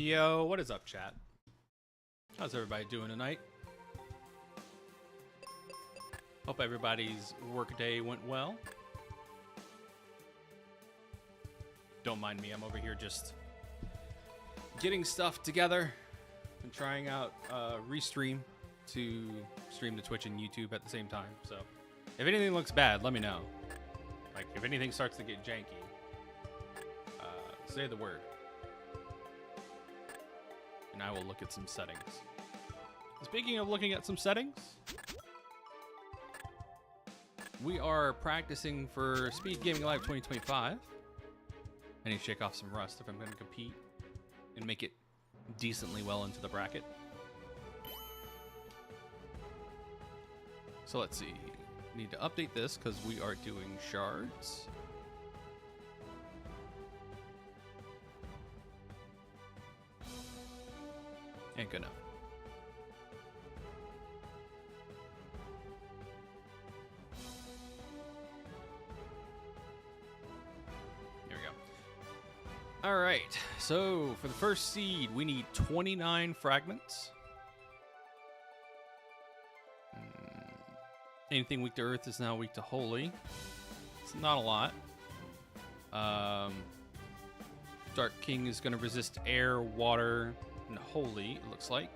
Yo, what is up, chat? How's everybody doing tonight? Hope everybody's workday went well. Don't mind me, I'm over here just getting stuff together and trying out Restream to stream to Twitch and YouTube at the same time. So if anything looks bad, let me know. Like, if anything starts to get janky, say the word. And I will look at some settings. Speaking of looking at some settings, we are practicing for Speed Gaming Live 2025. I need to shake off some rust if I'm going to compete and make it decently well into the bracket. So let's see. Need to update this because we are doing shards. Ain't good enough. There we go. All right, so for the first seed, we need 29 fragments. Anything weak to earth is now weak to holy. It's not a lot. Dark King is going to resist air, water, and holy, it looks like.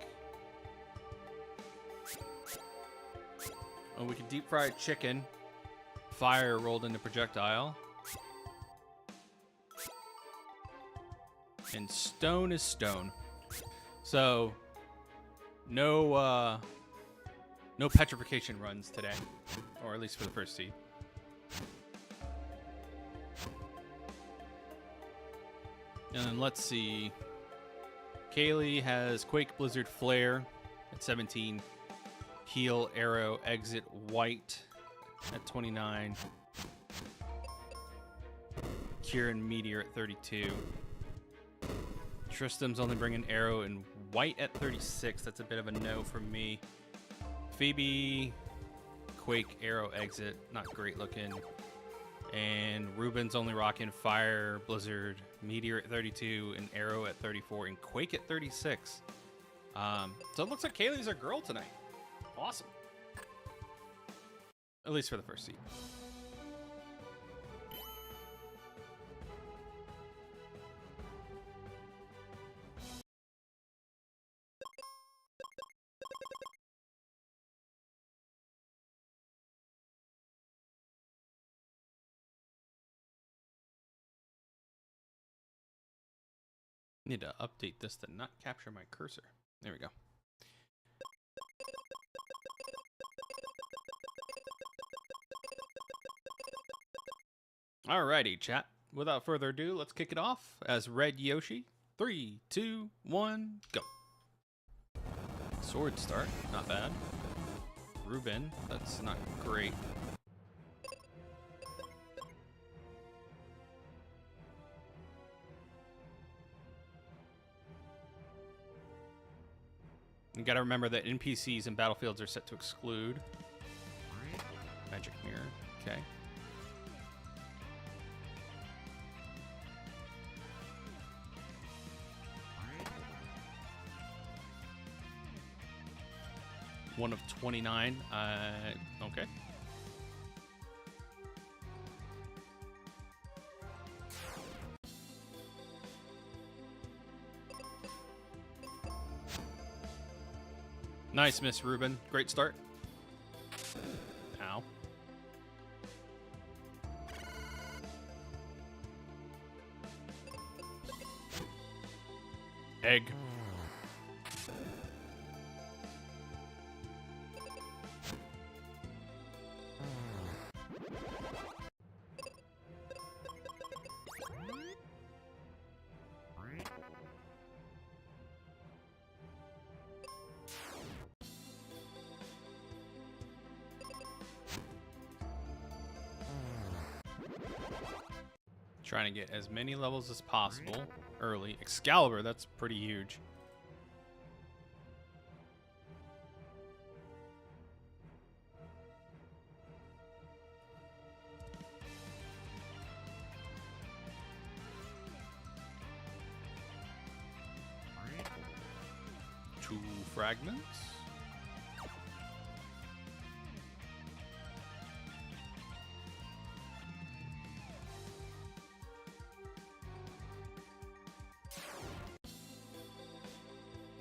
Oh, we can deep fry chicken. Fire rolled into projectile. And stone is stone. So, no petrification runs today. Or at least for the first seed. And then let's see. Kaylee has Quake, Blizzard, Flare at 17. Heal, Arrow, Exit, White at 29. Cure and Meteor at 32. Tristram's only bringing Arrow and White at 36. That's a bit of a no from me. Phoebe, Quake, Arrow, Exit. Not great looking. And Ruben's only rocking Fire, Blizzard, Meteor at 32, and Arrow at 34, and Quake at 36. So it looks like Kaylee's our girl tonight. Awesome. At least for the first seed. Need to update this to not capture my cursor. There we go. Alrighty, chat. Without further ado, let's kick it off as Red Yoshi. 3, 2, 1, go. Sword start, not bad. Ruben, that's not great. You gotta remember that NPCs and battlefields are set to exclude. Magic mirror, okay. One of 29, okay. Nice miss, Ruben. Great start. Ow. Egg. Trying to get as many levels as possible early. Excalibur, that's pretty huge. 2 fragments.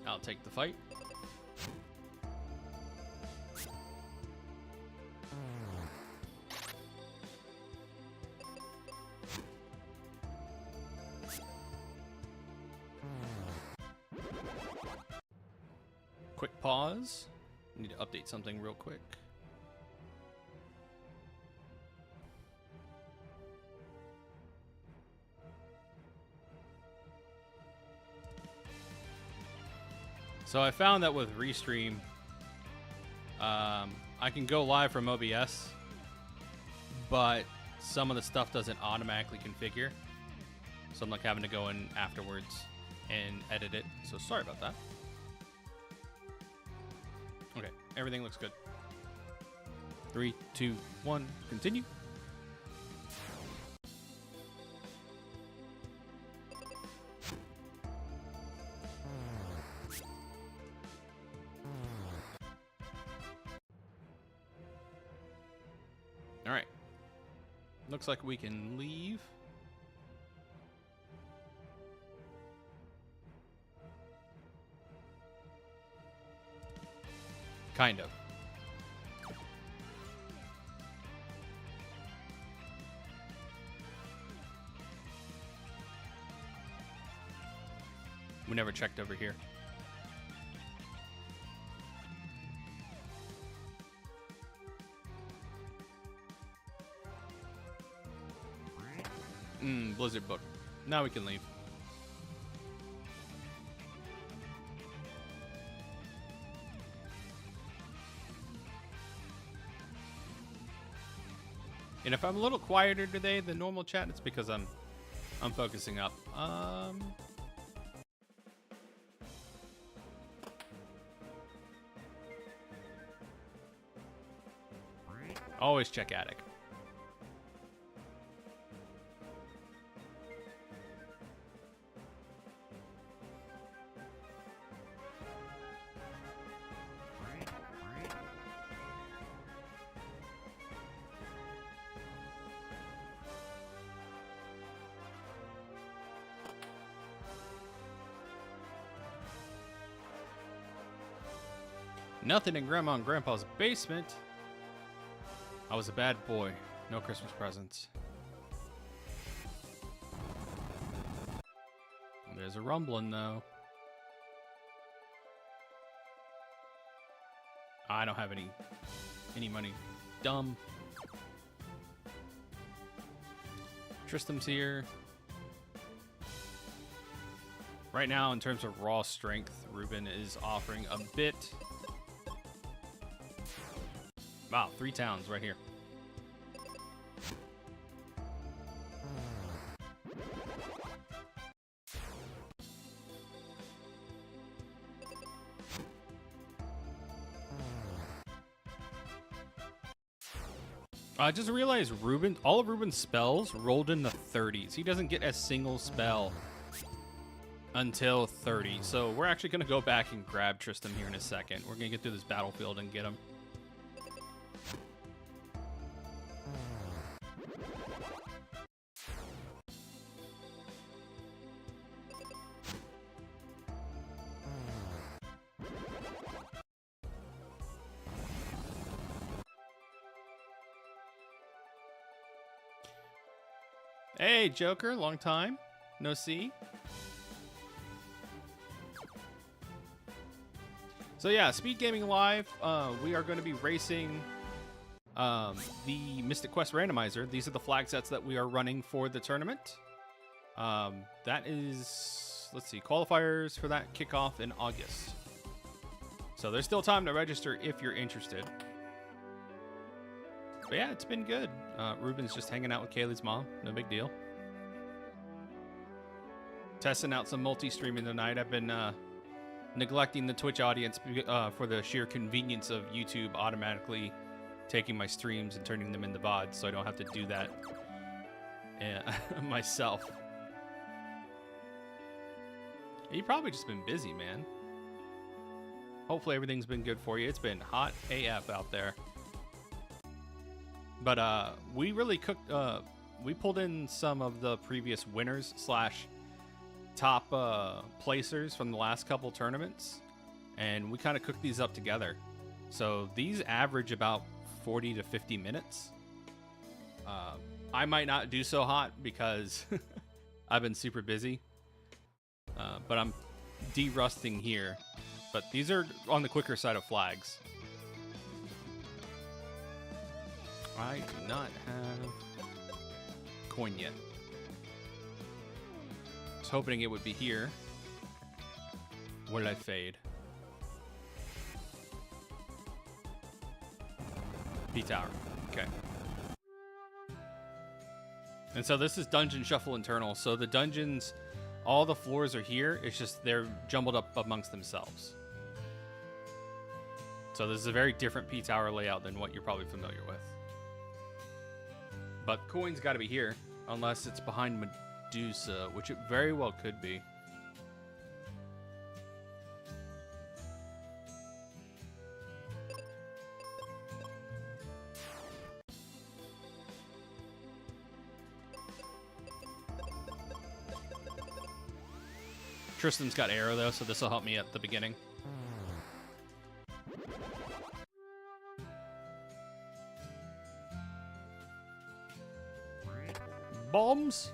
I'll take the fight. Quick pause. Need to update something real quick. So I found that with Restream, I can go live from OBS, but some of the stuff doesn't automatically configure. So I'm like having to go in afterwards and edit it. So sorry about that. Okay, everything looks good. 3, 2, 1, continue. All right. Looks like we can leave. Kind of. We never checked over here. Blizzard book. Now we can leave. And if I'm a little quieter today than normal chat, it's because I'm focusing up. Always check attic. Nothing in Grandma and Grandpa's basement. I was a bad boy. No Christmas presents. There's a rumbling though. I don't have any money. Dumb. Tristram's here. Right now, in terms of raw strength, Ruben is offering a bit. Wow, 3 towns right here. I just realized all of Ruben's spells rolled in the 30s. He doesn't get a single spell until 30. So we're actually going to go back and grab Tristram here in a second. We're going to get through this battlefield and get him. Hey, Joker, long time no see. So yeah, Speed Gaming Live, we are going to be racing the Mystic Quest Randomizer. These are the flag sets that we are running for the tournament. That is, let's see, qualifiers for that kick off in August. So there's still time to register if you're interested. But yeah, it's been good. Ruben's just hanging out with Kaylee's mom. No big deal. Testing out some multi-streaming tonight. I've been neglecting the Twitch audience for the sheer convenience of YouTube automatically taking my streams and turning them into VODs, so I don't have to do that myself. You've probably just been busy, man. Hopefully everything's been good for you. It's been hot AF out there. But we really cooked, we pulled in some of the previous winners slash top placers from the last couple tournaments, and we kind of cooked these up together. So these average about 40 to 50 minutes. I might not do so hot because I've been super busy, but I'm de-rusting here. But these are on the quicker side of flags. I do not have coin yet. I was hoping it would be here. Where did I fade? P-Tower. Okay. And so this is Dungeon Shuffle Internal. So the dungeons, all the floors are here. It's just they're jumbled up amongst themselves. So this is a very different P-Tower layout than what you're probably familiar with. But coin's got to be here, unless it's behind Medusa, which it very well could be. Tristan's got arrow though, so this will help me at the beginning. Bombs,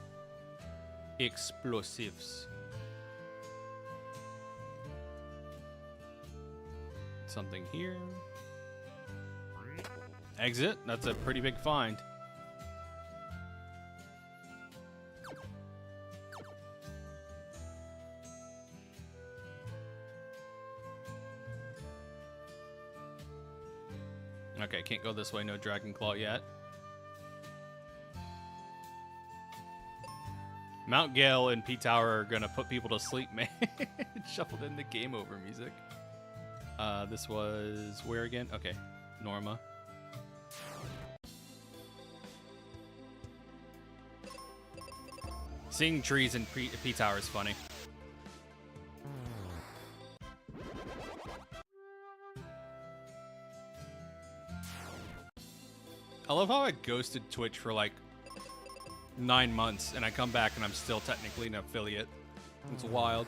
explosives. Something here. Exit. That's a pretty big find. Okay, can't go this way. No Dragon Claw yet. Mount Gale and P-Tower are gonna put people to sleep, man. Shuffled in the game over music. This was where again? Okay, Norma. Seeing trees in P-Tower is funny. I love how I ghosted Twitch for like 9 months, and I come back and I'm still technically an affiliate. It's wild.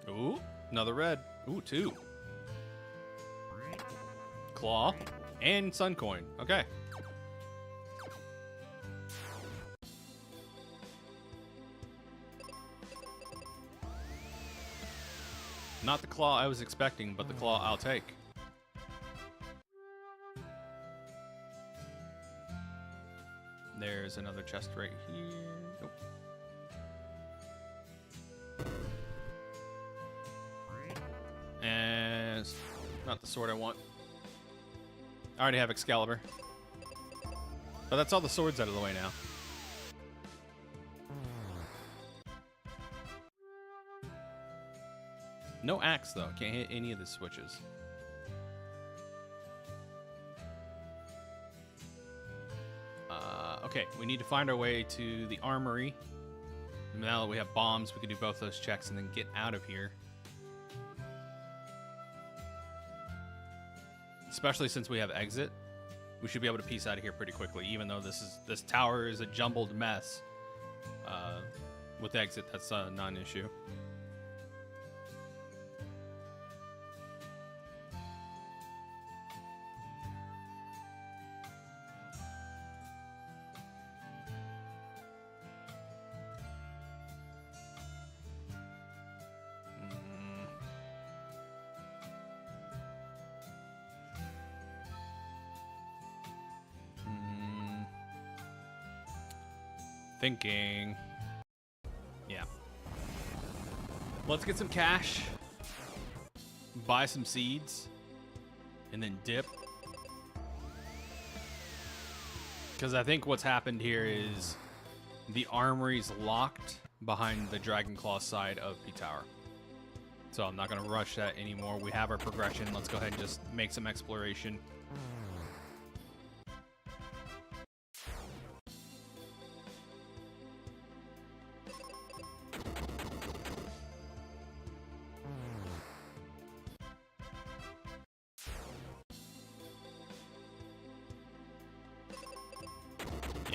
Ooh, another red. Ooh, 2. Claw and Sun Coin. Okay. Not the claw I was expecting, but the claw I'll take. There's another chest right here. Nope. And it's not the sword I want. I already have Excalibur. But that's all the swords out of the way now. No axe, though. Can't hit any of the switches. Okay, we need to find our way to the armory. Now that we have bombs, we can do both those checks and then get out of here. Especially since we have exit. We should be able to piece out of here pretty quickly, even though this tower is a jumbled mess. With exit, that's a non-issue. Thinking. Yeah. Let's get some cash. Buy some seeds. And then dip. Because I think what's happened here is the armory's locked behind the Dragon Claw side of P-Tower. So I'm not going to rush that anymore. We have our progression. Let's go ahead and just make some exploration.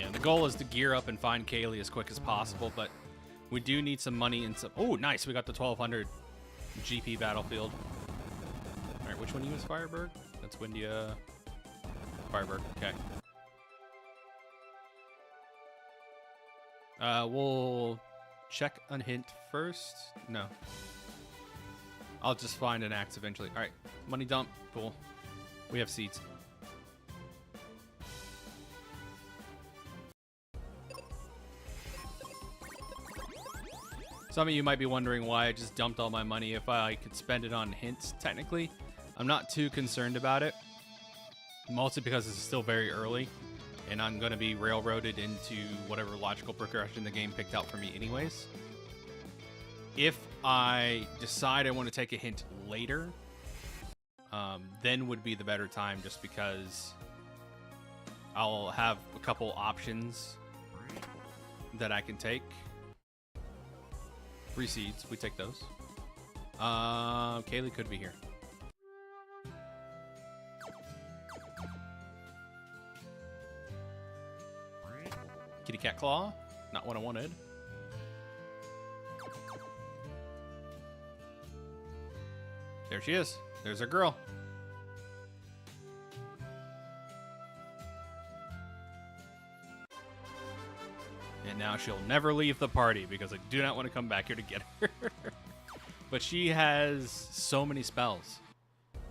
And the goal is to gear up and find Kaylee as quick as possible, but we do need some money and some... Oh, nice. We got the 1200 GP battlefield. All right, which one use Firebird? That's Windia. Firebird, okay. We'll check a hint first. No. I'll just find an axe eventually. All right, money dump. Cool. We have seeds. Some of you might be wondering why I just dumped all my money if I could spend it on hints, technically. I'm not too concerned about it. Mostly because it's still very early, and I'm going to be railroaded into whatever logical progression the game picked out for me anyways. If I decide I want to take a hint later, then would be the better time, just because I'll have a couple options that I can take. 3 seeds, we take those. Kaylee could be here. Kitty cat claw, not what I wanted. There she is. There's our girl. And now she'll never leave the party because I do not want to come back here to get her. But she has so many spells.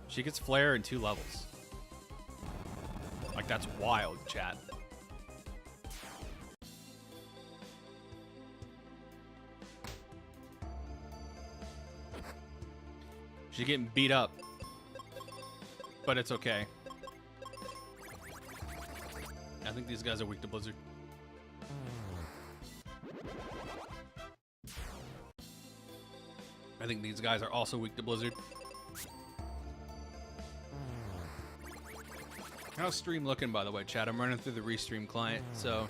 She gets flare in 2 levels. Like, that's wild, chat. She's getting beat up, but it's okay. I think these guys are weak to Blizzard. I think these guys are also weak to Blizzard. How's stream looking, by the way, chat? I'm running through the restream client, so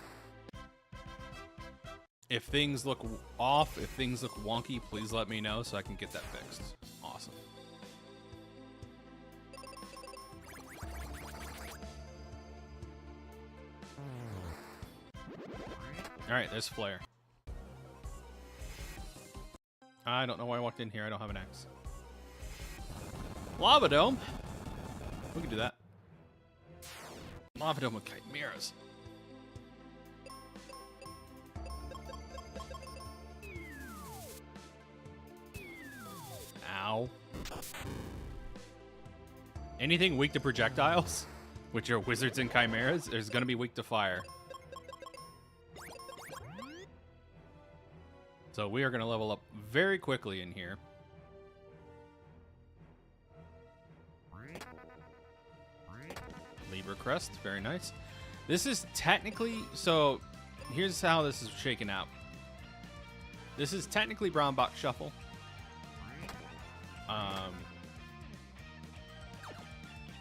if things look off, if things look wonky, please let me know so I can get that fixed. Awesome. All right, there's flare. I don't know why I walked in here. I don't have an axe. Lava Dome. We can do that. Lava Dome with chimeras. Ow. Anything weak to projectiles, which are wizards and chimeras, is going to be weak to fire. So we are going to level up very quickly in here. Libra Crest, very nice. This is technically, so here's how this is shaken out. This is technically Brown Box Shuffle.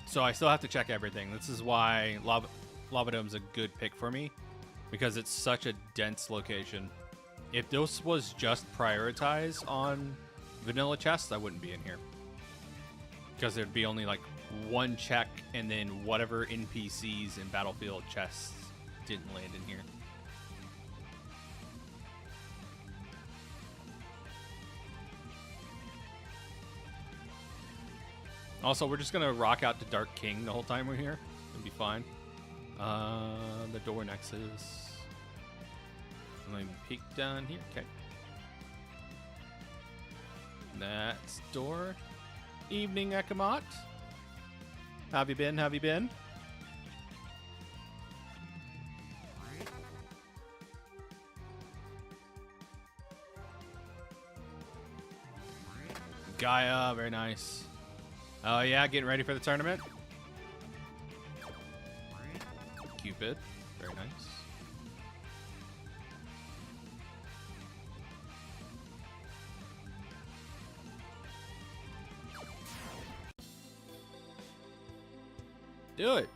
So I still have to check everything. This is why Lava Dome's a good pick for me, because it's such a dense location. If this was just prioritized on vanilla chests, I wouldn't be in here. Because there'd be only like 1 check, and then whatever NPCs and battlefield chests didn't land in here. Also, we're just gonna rock out to Dark King the whole time we're here. It'll be fine. The door nexus. Let me peek down here. Okay. That's door. Evening, Ekamot. How have you been? How have you been? Gaia, very nice. Oh yeah, getting ready for the tournament. Cupid, very nice. Do it.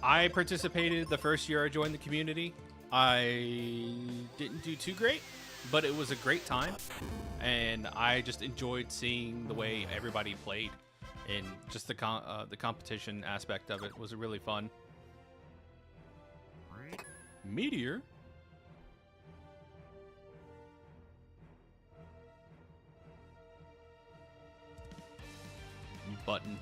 I participated the first year I joined the community. I didn't do too great, but it was a great time, and I just enjoyed seeing the way everybody played, and just the competition aspect of it was really fun. Meteor? Button.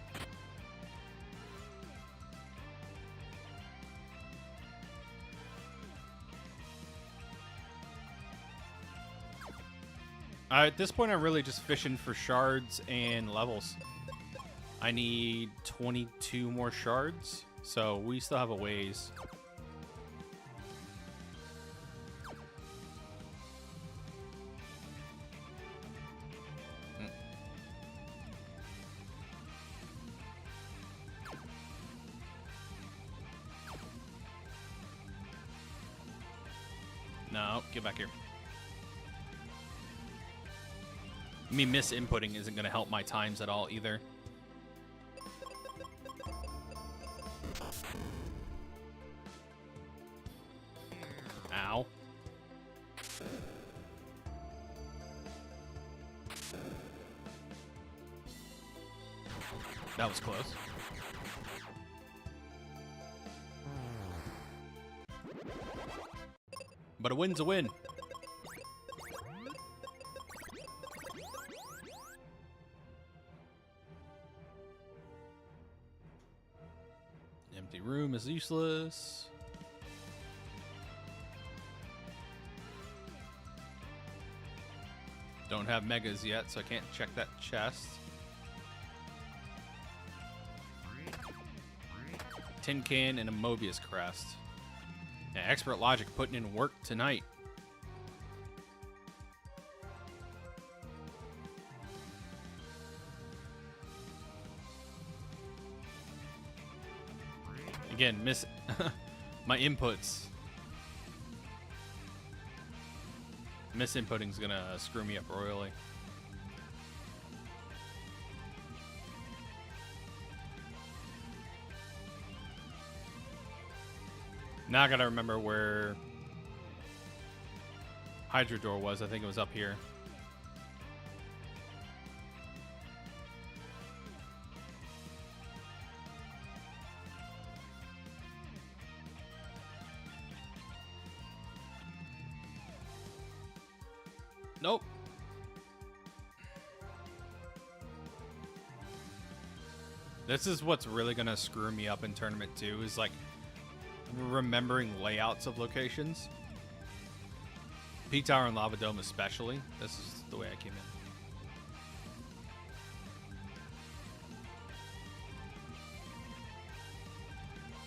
At this point, I'm really just fishing for shards and levels. I need 22 more shards, so we still have a ways. No, get back here. Me misinputting isn't going to help my times at all either. Ow. That was close. But a win's a win. Empty room is useless. Don't have megas yet, so I can't check that chest. Tin can and a Mobius crest. Yeah, Expert Logic putting in work tonight. Again, miss my inputs. Misinputting's gonna screw me up royally. Now I gotta remember where Hydro Door was. I think it was up here. Nope. This is what's really gonna screw me up in Tournament 2 is like remembering layouts of locations. Peak Tower and Lava Dome especially. This is the way I came in.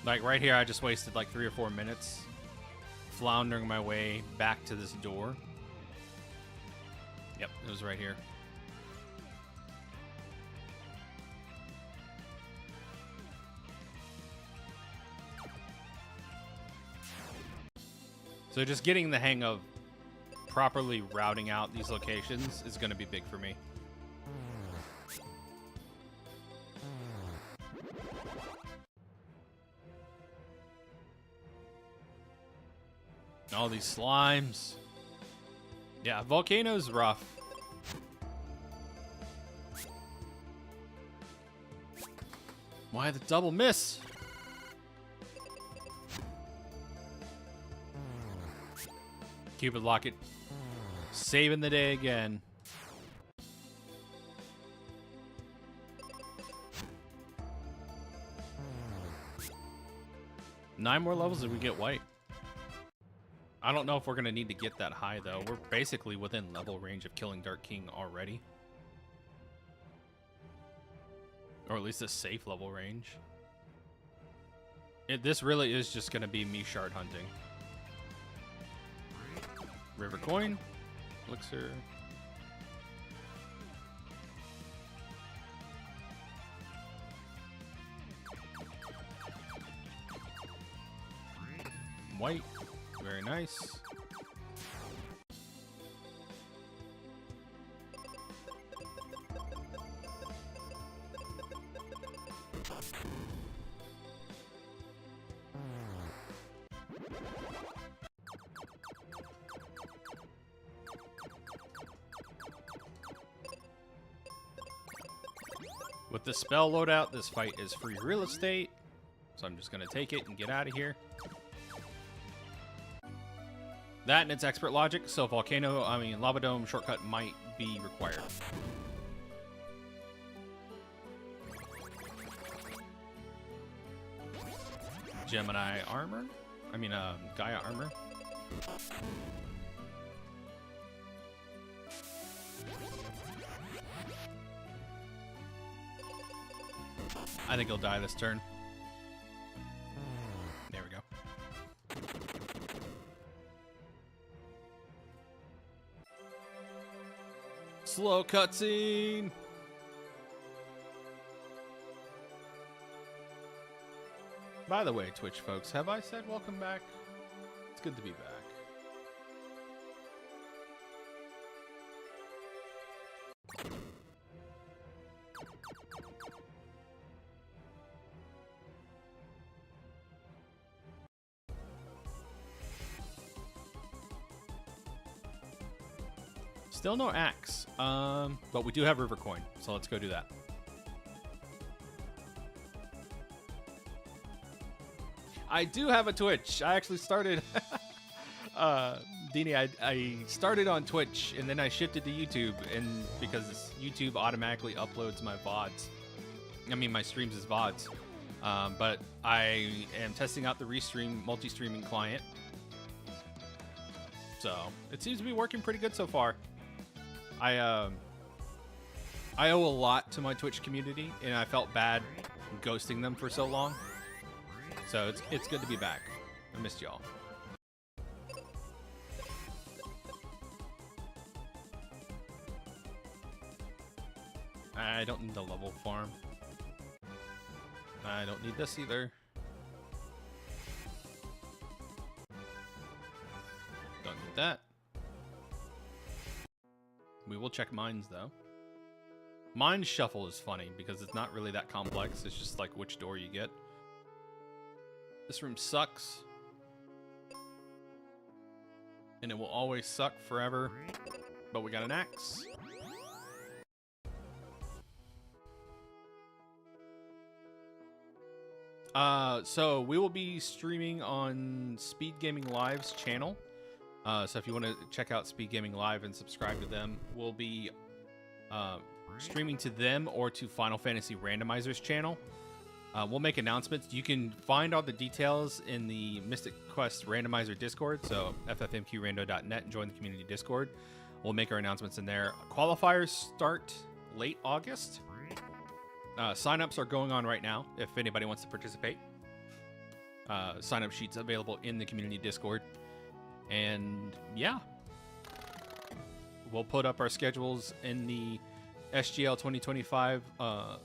Like right here, I just wasted like 3 or 4 minutes floundering my way back to this door. Yep, it was right here. So just getting the hang of properly routing out these locations is going to be big for me. All these slimes. Yeah, Volcano's rough. Why the double miss? Cupid Locket saving the day again. Nine more levels and we get white. I don't know if we're going to need to get that high, though. We're basically within level range of killing Dark King already. Or at least a safe level range. This really is just going to be me shard hunting. River Coin. Elixir. White. Very nice. With the spell loadout, this fight is free real estate. So I'm just going to take it and get out of here. That and its expert logic, so Lava Dome shortcut might be required. Gemini armor? Gaia armor. I think he'll die this turn. There we go. Slow cutscene. By the way, Twitch folks, have I said welcome back? It's good to be back. Still no axe, but we do have River Coin, so let's go do that. I do have a Twitch. I actually started, Dini, I started on Twitch and then I shifted to YouTube, and because YouTube automatically uploads my VODs, my streams as VODs. But I am testing out the Restream multi-streaming client, so it seems to be working pretty good so far. I owe a lot to my Twitch community, and I felt bad ghosting them for so long. So it's good to be back. I missed y'all. I don't need the level farm. I don't need this either. Don't need that. We will check mines though. Mine shuffle is funny because it's not really that complex. It's just like which door you get. This room sucks. And it will always suck forever. But we got an axe. So we will be streaming on Speed Gaming Live's channel. So if you want to check out Speed Gaming Live and subscribe to them, we'll be streaming to them or to Final Fantasy Randomizer's channel. We'll make announcements. You can find all the details in the Mystic Quest Randomizer Discord, so ffmqrando.net, and join the community Discord. We'll make our announcements in there. Qualifiers start late August. Sign-ups are going on right now if anybody wants to participate. Sign-up sheets available in the community Discord. And yeah, we'll put up our schedules in the SGL 2025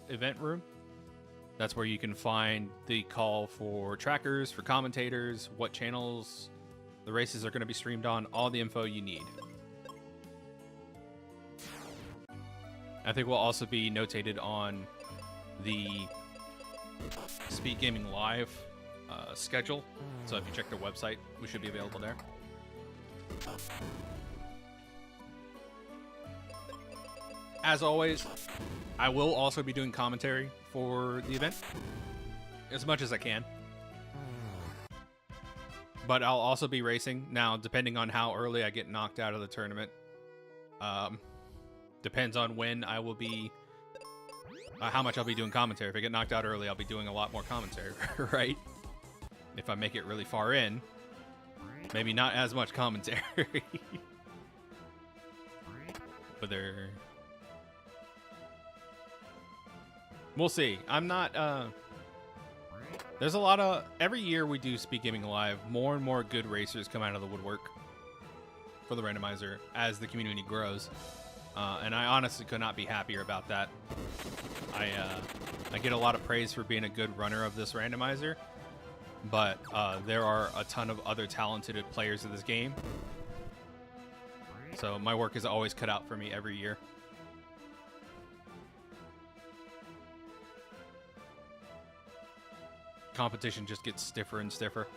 event room. That's where you can find the call for trackers, for commentators, what channels the races are going to be streamed on, all the info you need. I think we'll also be notated on the Speed Gaming Live schedule. So if you check their website, we should be available there. As always, I will also be doing commentary for the event as much as I can. But I'll also be racing. Now, depending on how early I get knocked out of the tournament, depends on when I will be, how much I'll be doing commentary. If I get knocked out early, I'll be doing a lot more commentary, right? If I make it really far in, maybe not as much commentary. But we'll see. I'm not, there's a lot of, every year we do Speed Gaming Live, more and more good racers come out of the woodwork for the randomizer as the community grows. And I honestly could not be happier about that. I get a lot of praise for being a good runner of this randomizer, but there are a ton of other talented players of this game. So my work is always cut out for me every year. Competition just gets stiffer and stiffer.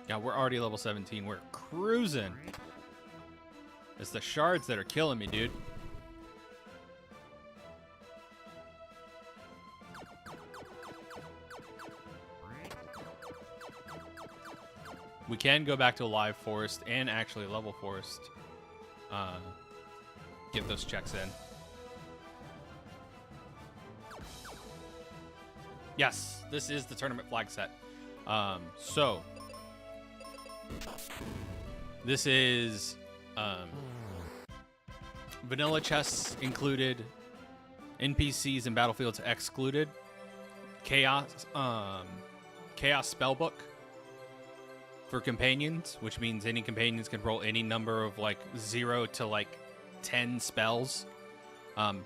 Yeah, we're already level 17. We're cruising. It's the shards that are killing me, dude. We can go back to a live forest and actually a level forest. Get those checks in. Yes, this is the tournament flag set. So this is vanilla chests included, NPCs and battlefields excluded, chaos spellbook for companions, which means any companions can roll any number of like 0 to like 10 spells.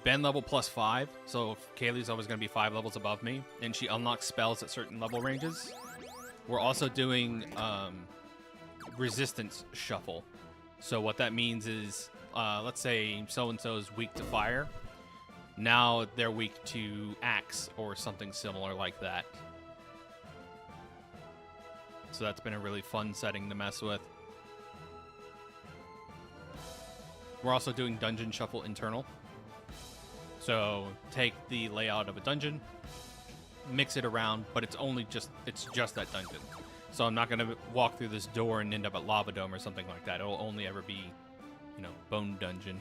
Bend level +5, so Kaylee's always going to be 5 levels above me, and she unlocks spells at certain level ranges. We're also doing resistance shuffle. So what that means is, let's say so-and-so is weak to fire. Now they're weak to axe or something similar like that. So that's been a really fun setting to mess with. We're also doing dungeon shuffle internal. So take the layout of a dungeon, mix it around, but it's just that dungeon. So I'm not going to walk through this door and end up at Lava Dome or something like that. It'll only ever be, you know, Bone Dungeon.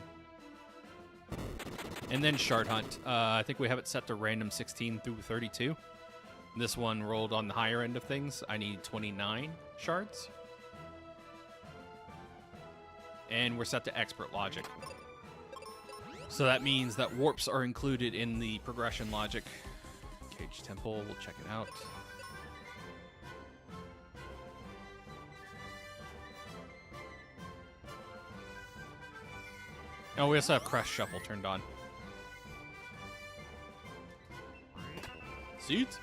And then Shard Hunt. I think we have it set to random 16 through 32. This one rolled on the higher end of things. I need 29 shards. And we're set to Expert Logic. So that means that warps are included in the progression logic. Cage Temple, we'll check it out. Oh, we also have Crest Shuffle turned on. Seeds?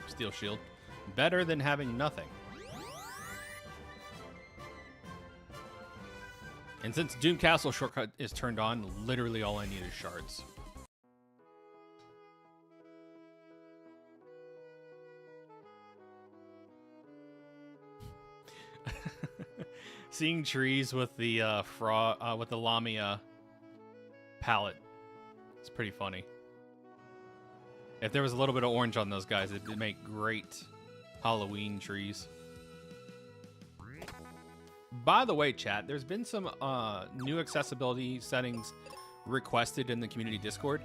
Steel Shield. Better than having nothing. And since Doom Castle shortcut is turned on, literally all I need is shards. Seeing trees with the with the Lamia palette, it's pretty funny. If there was a little bit of orange on those guys, it'd make great Halloween trees. By the way, chat, there's been some new accessibility settings requested in the community Discord.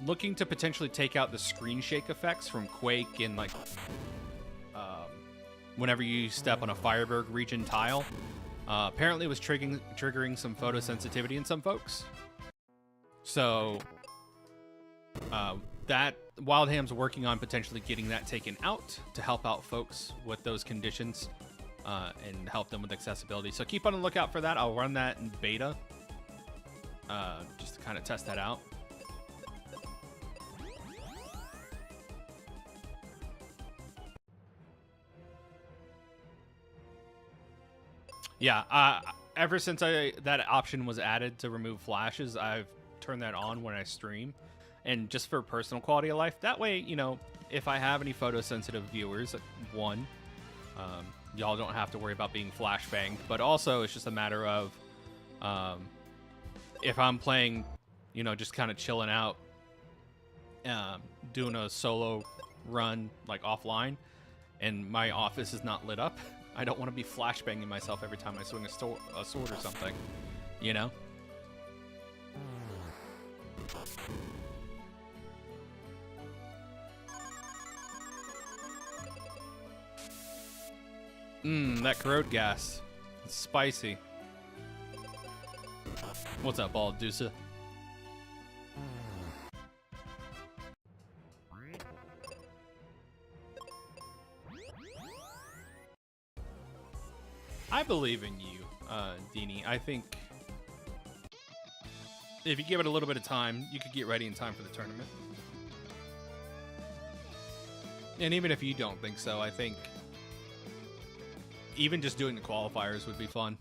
Looking to potentially take out the screen shake effects from Quake and like whenever you step on a Fireberg region tile. Apparently it was triggering some photosensitivity in some folks. So that Wild Ham's working on potentially getting that taken out to help out folks with those conditions. And help them with accessibility. So keep on the lookout for that. I'll run that in beta just to kind of test that out. Yeah, ever since that option was added to remove flashes, I've turned that on when I stream. And just for personal quality of life, that way, you know, if I have any photosensitive viewers, y'all don't have to worry about being flashbanged, but also it's just a matter of if I'm playing, you know, just kind of chilling out, doing a solo run like offline, and my office is not lit up, I don't want to be flashbanging myself every time I swing a sword or something, you know? That corrode gas. It's spicy. What's up, Baldusa? I believe in you, Deanie. I think if you give it a little bit of time, you could get ready in time for the tournament. And even if you don't think so, I think even just doing the qualifiers would be fun.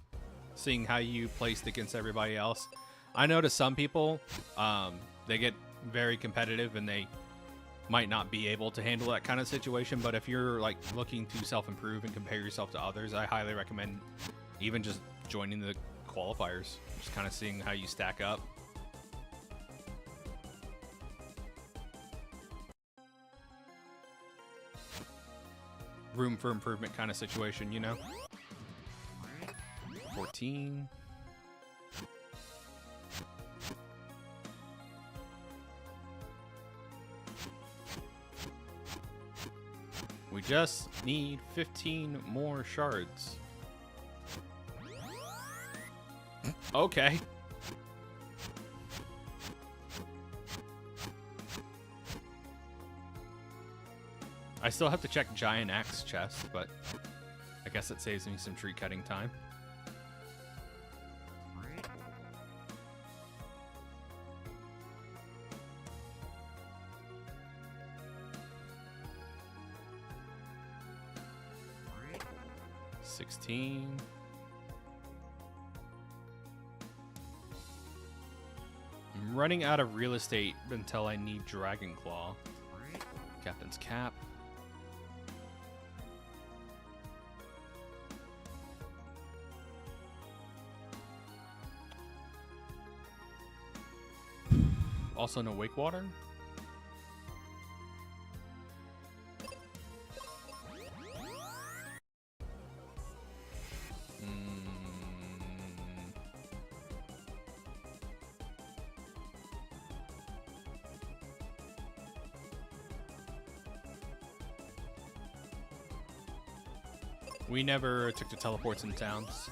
Seeing how you placed against everybody else. I know to some people, they get very competitive and they might not be able to handle that kind of situation. But if you're like looking to self-improve and compare yourself to others, I highly recommend even just joining the qualifiers. Just kind of seeing how you stack up. Room for improvement kind of situation, you know? 14. We just need 15 more shards. Okay. I still have to check Giant Axe chest, but I guess it saves me some tree cutting time. $16. I'm running out of real estate until I need Dragon Claw. Captain's Cap. Also no Wake Water. We never took the teleports in towns.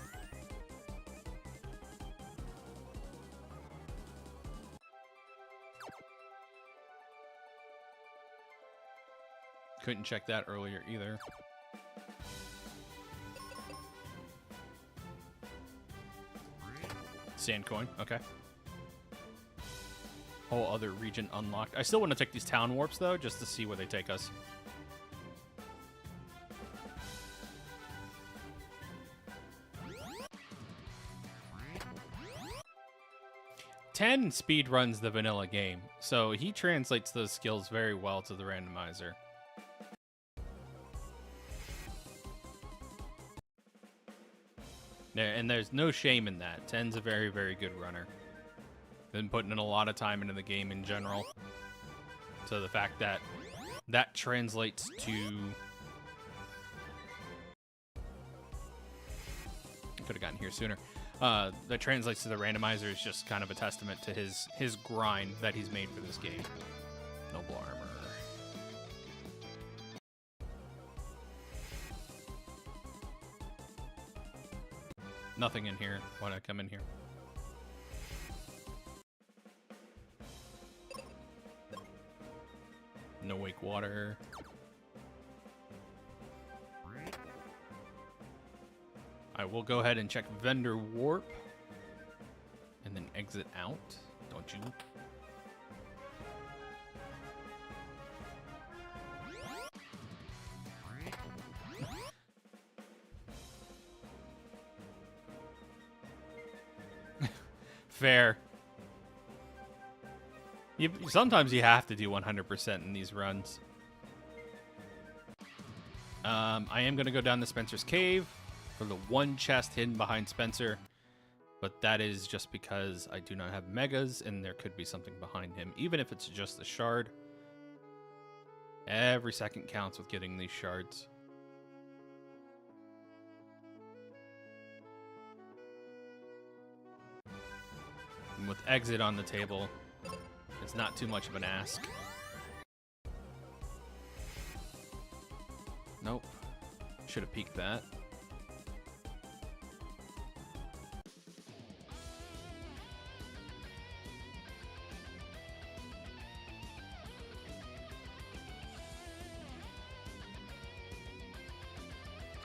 Couldn't check that earlier either. Sand coin, okay. Whole other region unlocked. I still want to take these town warps though, just to see where they take us. Ten speed runs the vanilla game, so he translates those skills very well to the randomizer. And there's no shame in that. 10's a very, very good runner. Been putting in a lot of time into the game in general. So the fact that that translates to... I could have gotten here sooner. That translates to the randomizer is just kind of a testament to his grind that he's made for this game. Noble armor. Nothing in here. Why'd I come in here? No Wake Water. I will go ahead and check Vendor Warp. And then exit out. Don't you? Fair. Sometimes you have to do 100% in these runs. I am going to go down to Spencer's Cave for the one chest hidden behind Spencer. But that is just because I do not have megas and there could be something behind him. Even if it's just a shard. Every second counts with getting these shards. And with exit on the table, it's not too much of an ask. Nope. Should have peeked that.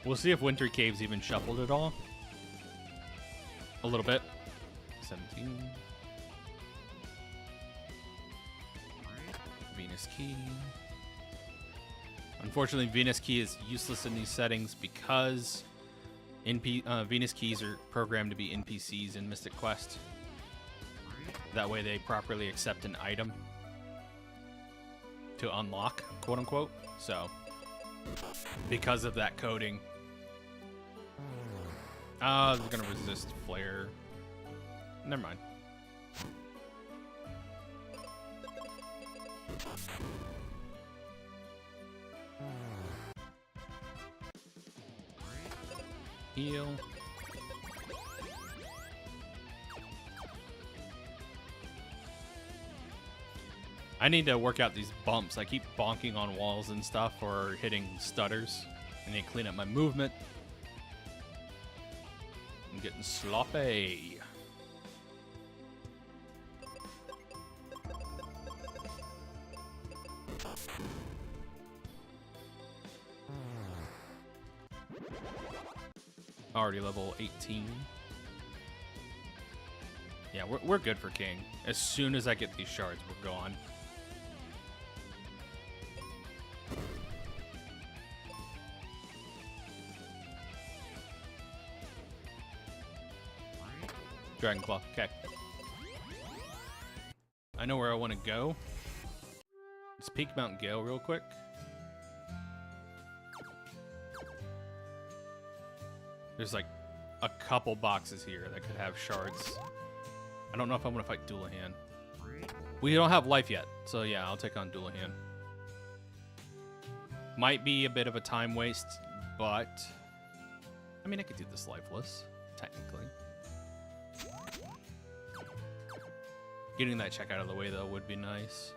We'll see if Winter Cave's even shuffled at all. A little bit. 17. Venus Key. Unfortunately, Venus Key is useless in these settings because Venus Keys are programmed to be NPCs in Mystic Quest. That way they properly accept an item to unlock, quote unquote. So, because of that coding, they're gonna resist flare. never mind. Heal. I need to work out these bumps. I keep bonking on walls and stuff or hitting stutters. I need to clean up my movement. I'm getting sloppy. Already level 18. Yeah, we're good for King. As soon as I get these shards, we're gone. Dragon Claw, okay. I know where I want to go. Let's peek Mount Gale real quick. There's like a couple boxes here that could have shards. I don't know if I'm going to fight Doulahan. We don't have life yet, so yeah, I'll take on Doulahan. Might be a bit of a time waste, but... I mean, I could do this lifeless, technically. Getting that check out of the way, though, would be nice.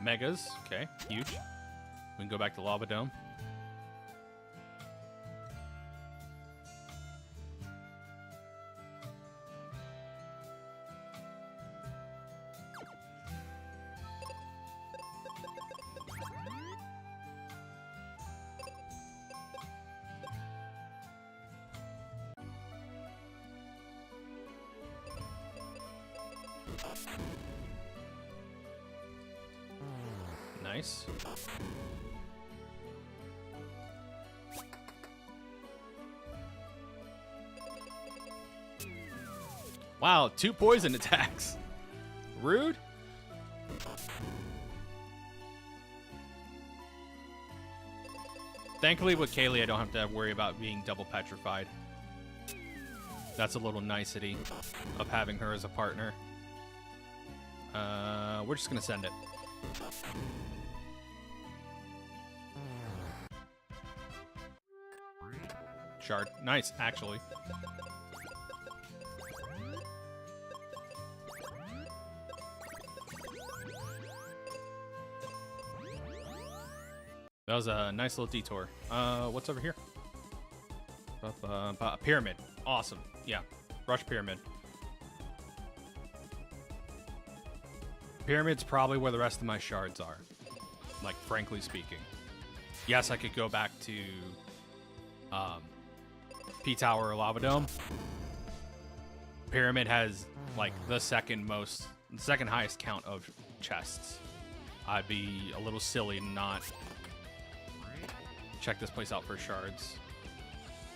Megas, okay, huge. We can go back to Lava Dome. Nice. Wow, 2 poison attacks. Rude. Thankfully with Kaylee, I don't have to worry about being double petrified. That's a little nicety of having her as a partner. We're just gonna send it. Shard. Nice, actually. That was a nice little detour. What's over here? Pyramid. Awesome. Yeah. Rush Pyramid. Pyramid's probably where the rest of my shards are. Like, frankly speaking. Yes, I could go back to P-Tower or Lava Dome. Pyramid has, like, the second highest count of chests. I'd be a little silly to not check this place out for shards.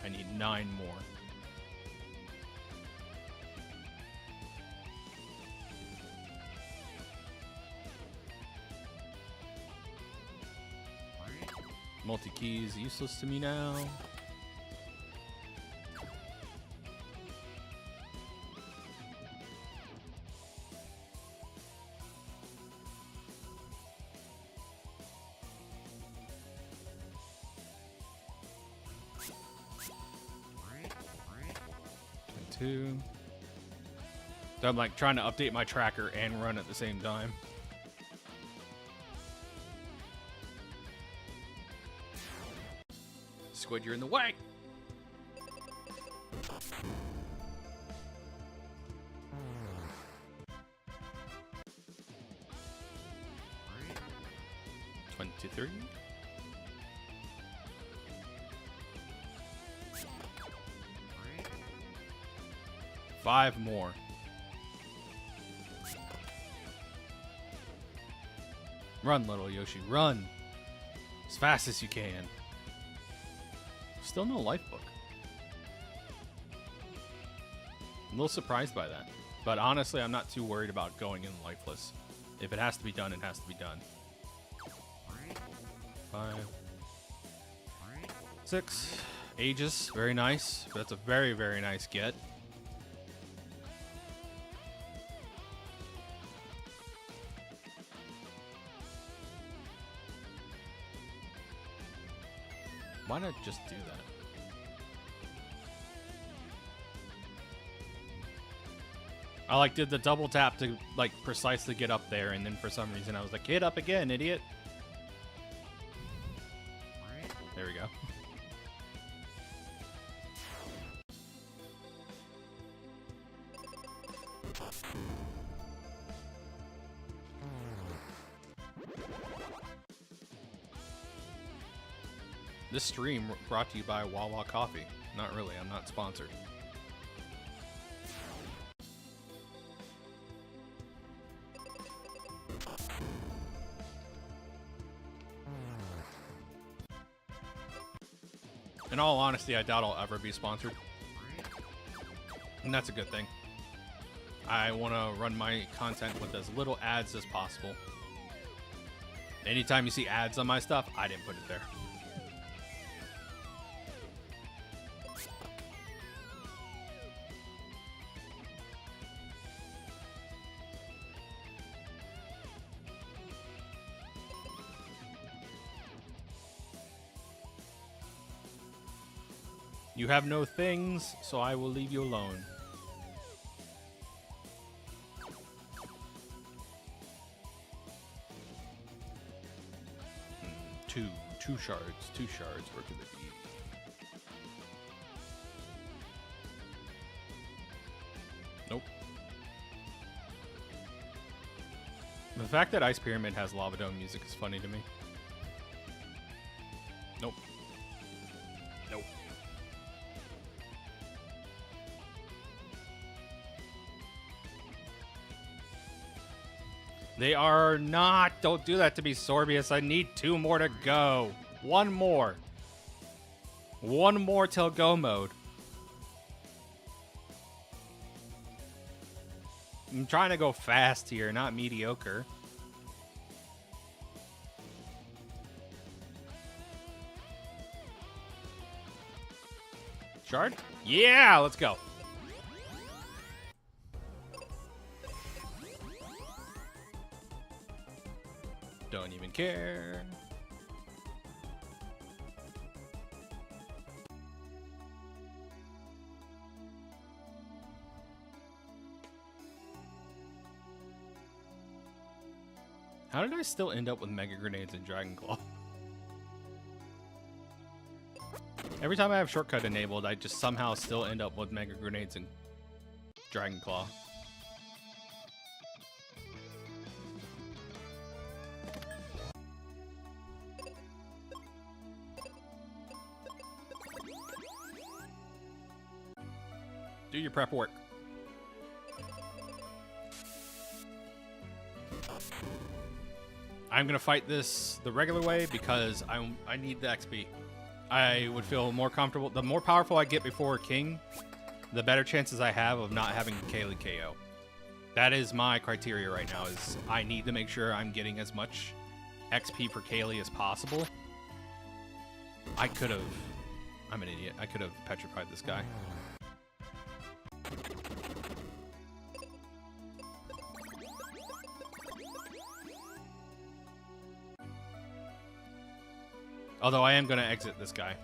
I need 9 more. Multi-key is useless to me now. So I'm like trying to update my tracker and run at the same time. Squid, you're in the way. $23. 5 more. Run, little Yoshi, run. As fast as you can. Still no life book. I'm a little surprised by that. But honestly, I'm not too worried about going in lifeless. If it has to be done, it has to be done. 5. 6. Aegis, very nice. That's a very, very nice get. Why not just do that? I like did the double tap to like precisely get up there, and then for some reason I was like, "Hit up again, idiot." There we go. This stream brought to you by Wawa Coffee. Not really, I'm not sponsored. In all honesty, I doubt I'll ever be sponsored. And that's a good thing. I want to run my content with as little ads as possible. Anytime you see ads on my stuff, I didn't put it there. You have no things, so I will leave you alone. Two shards. Where could it be? Nope. The fact that Ice Pyramid has Lava Dome music is funny to me. Nope. Nope. They are not. Don't do that to me, Sorbius. I need 2 more to go. 1 more. 1 more till go mode. I'm trying to go fast here, not mediocre. Shard? Yeah, let's go. Don't even care. How did I still end up with Mega Grenades and Dragon Claw? Every time I have Shortcut enabled, I just somehow still end up with Mega Grenades and Dragon Claw. Do your prep work. I'm gonna fight this the regular way because I need the XP. I would feel more comfortable. The more powerful I get before King, the better chances I have of not having Kaylee KO. That is my criteria right now. Is I need to make sure I'm getting as much XP for Kaylee as possible. I could have. I'm an idiot. I could have petrified this guy. Although I am going to exit this guy.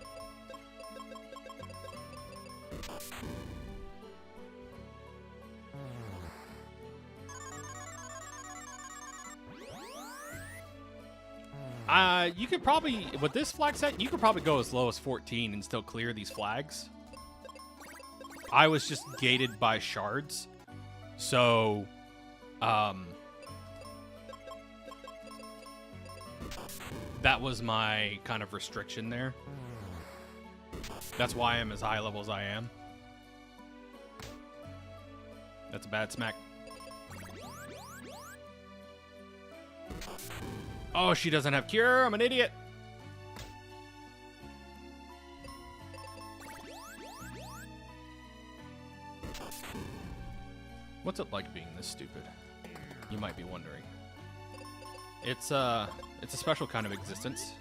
You could probably, with this flag set, you could probably go as low as 14 and still clear these flags. I was just gated by shards. So, that was my kind of restriction there. That's why I'm as high level as I am. That's a bad smack. Oh, she doesn't have cure. I'm an idiot. What's it like being this stupid? You might be wondering. It's a special kind of existence.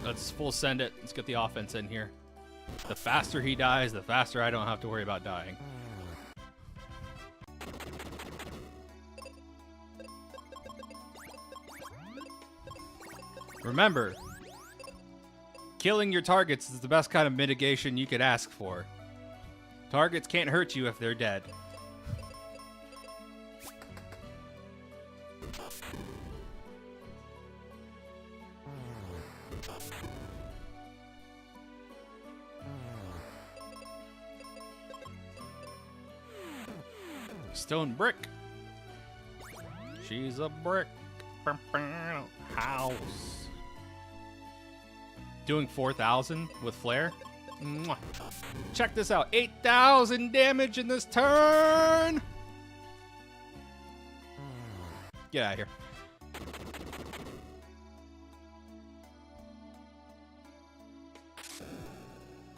Let's full send it. Let's get the offense in here. The faster he dies, the faster I don't have to worry about dying. Remember, killing your targets is the best kind of mitigation you could ask for. Targets can't hurt you if they're dead. Stone brick. She's a brick. House. Doing 4,000 with flare. Mwah. Check this out. 8,000 damage in this turn. Get out of here.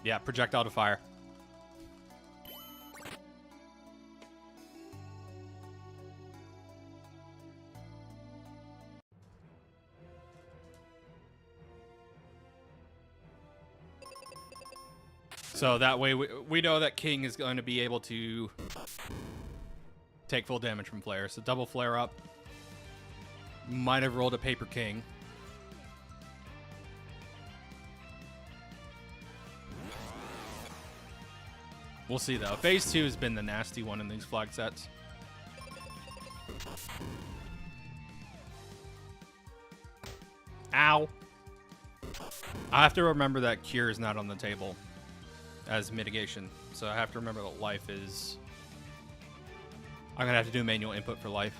Yeah, projectile to fire. So that way we know that King is going to be able to take full damage from flare. So double flare up. Might have rolled a paper King. We'll see though. Phase 2 has been the nasty one in these flag sets. Ow. I have to remember that cure is not on the table as mitigation. So I have to remember that life is... I'm gonna have to do manual input for life.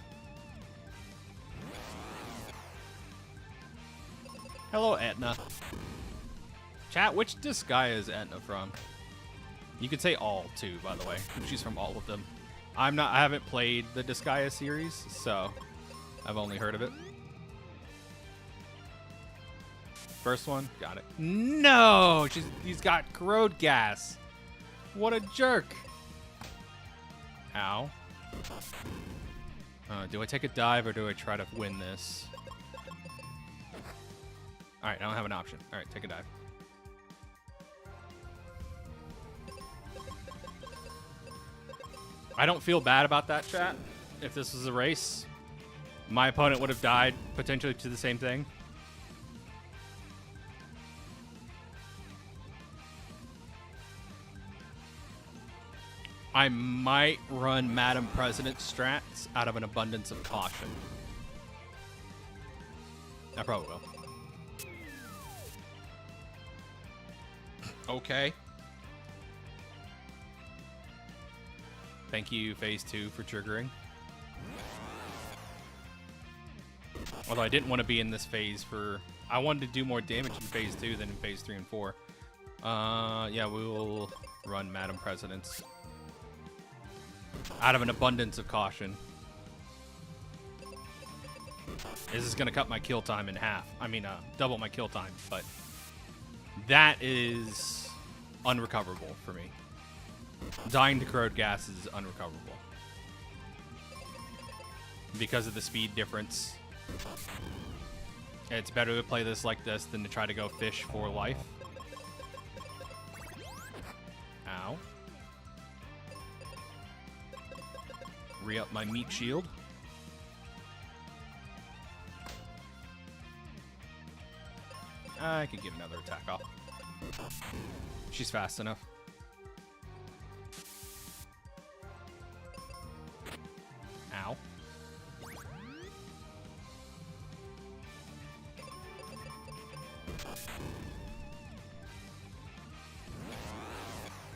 Hello, Etna. Chat, which Disgaea is Etna from? You could say all too, by the way. She's from all of them. I haven't played the Disgaea series, so I've only heard of it. First one, got it. No, he's got corrode gas. What a jerk. Ow. Do I take a dive or do I try to win this? All right, I don't have an option. All right, take a dive. I don't feel bad about that, chat. If this was a race, my opponent would have died potentially to the same thing. I might run Madam President strats out of an abundance of caution. I probably will. Okay. Thank you, Phase 2, for triggering. Although I didn't want to be in this phase for... I wanted to do more damage in Phase 2 than in Phase 3 and 4. Yeah, we will run Madam Presidents out of an abundance of caution. This is going to cut my kill time in half. I mean, double my kill time, but that is unrecoverable for me. Dying to corrode gas is unrecoverable because of the speed difference. It's better to play this like this than to try to go fish for life. Ow. Re-up my meat shield. I could get another attack off. She's fast enough. Ow.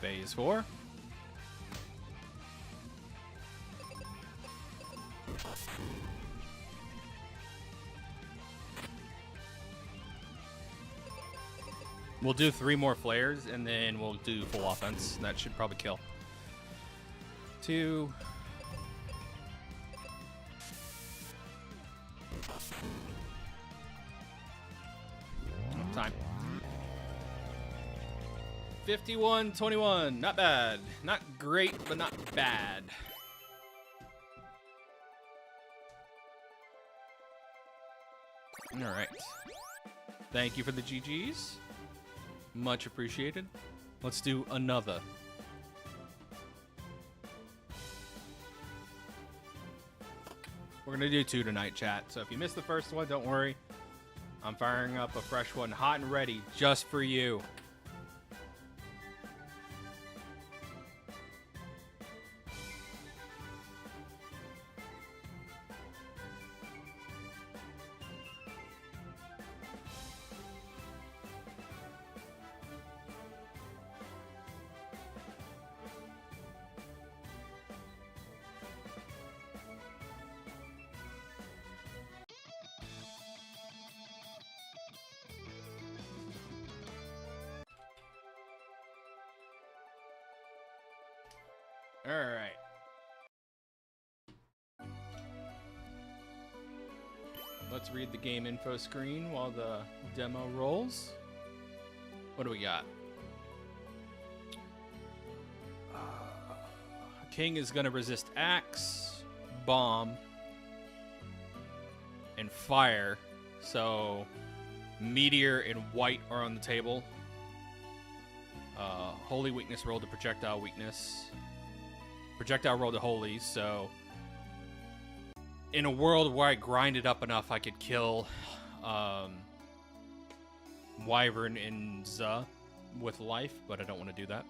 Phase 4. We'll do 3 more flares, and then we'll do full offense. That should probably kill. 2. Time. 51-21. Not bad. Not great, but not bad. All right. Thank you for the GGs. Much appreciated. Let's do another. We're going to do 2 tonight, chat. So if you missed the first one, don't worry. I'm firing up a fresh one, hot and ready, just for you. All right. Let's read the game info screen while the demo rolls. What do we got? King is going to resist axe, bomb, and fire. So meteor and white are on the table. Holy weakness rolled to projectile weakness. Projectile rolled to holy, so in a world where I grinded up enough, I could kill Wyvern and Za with life, but I don't want to do that.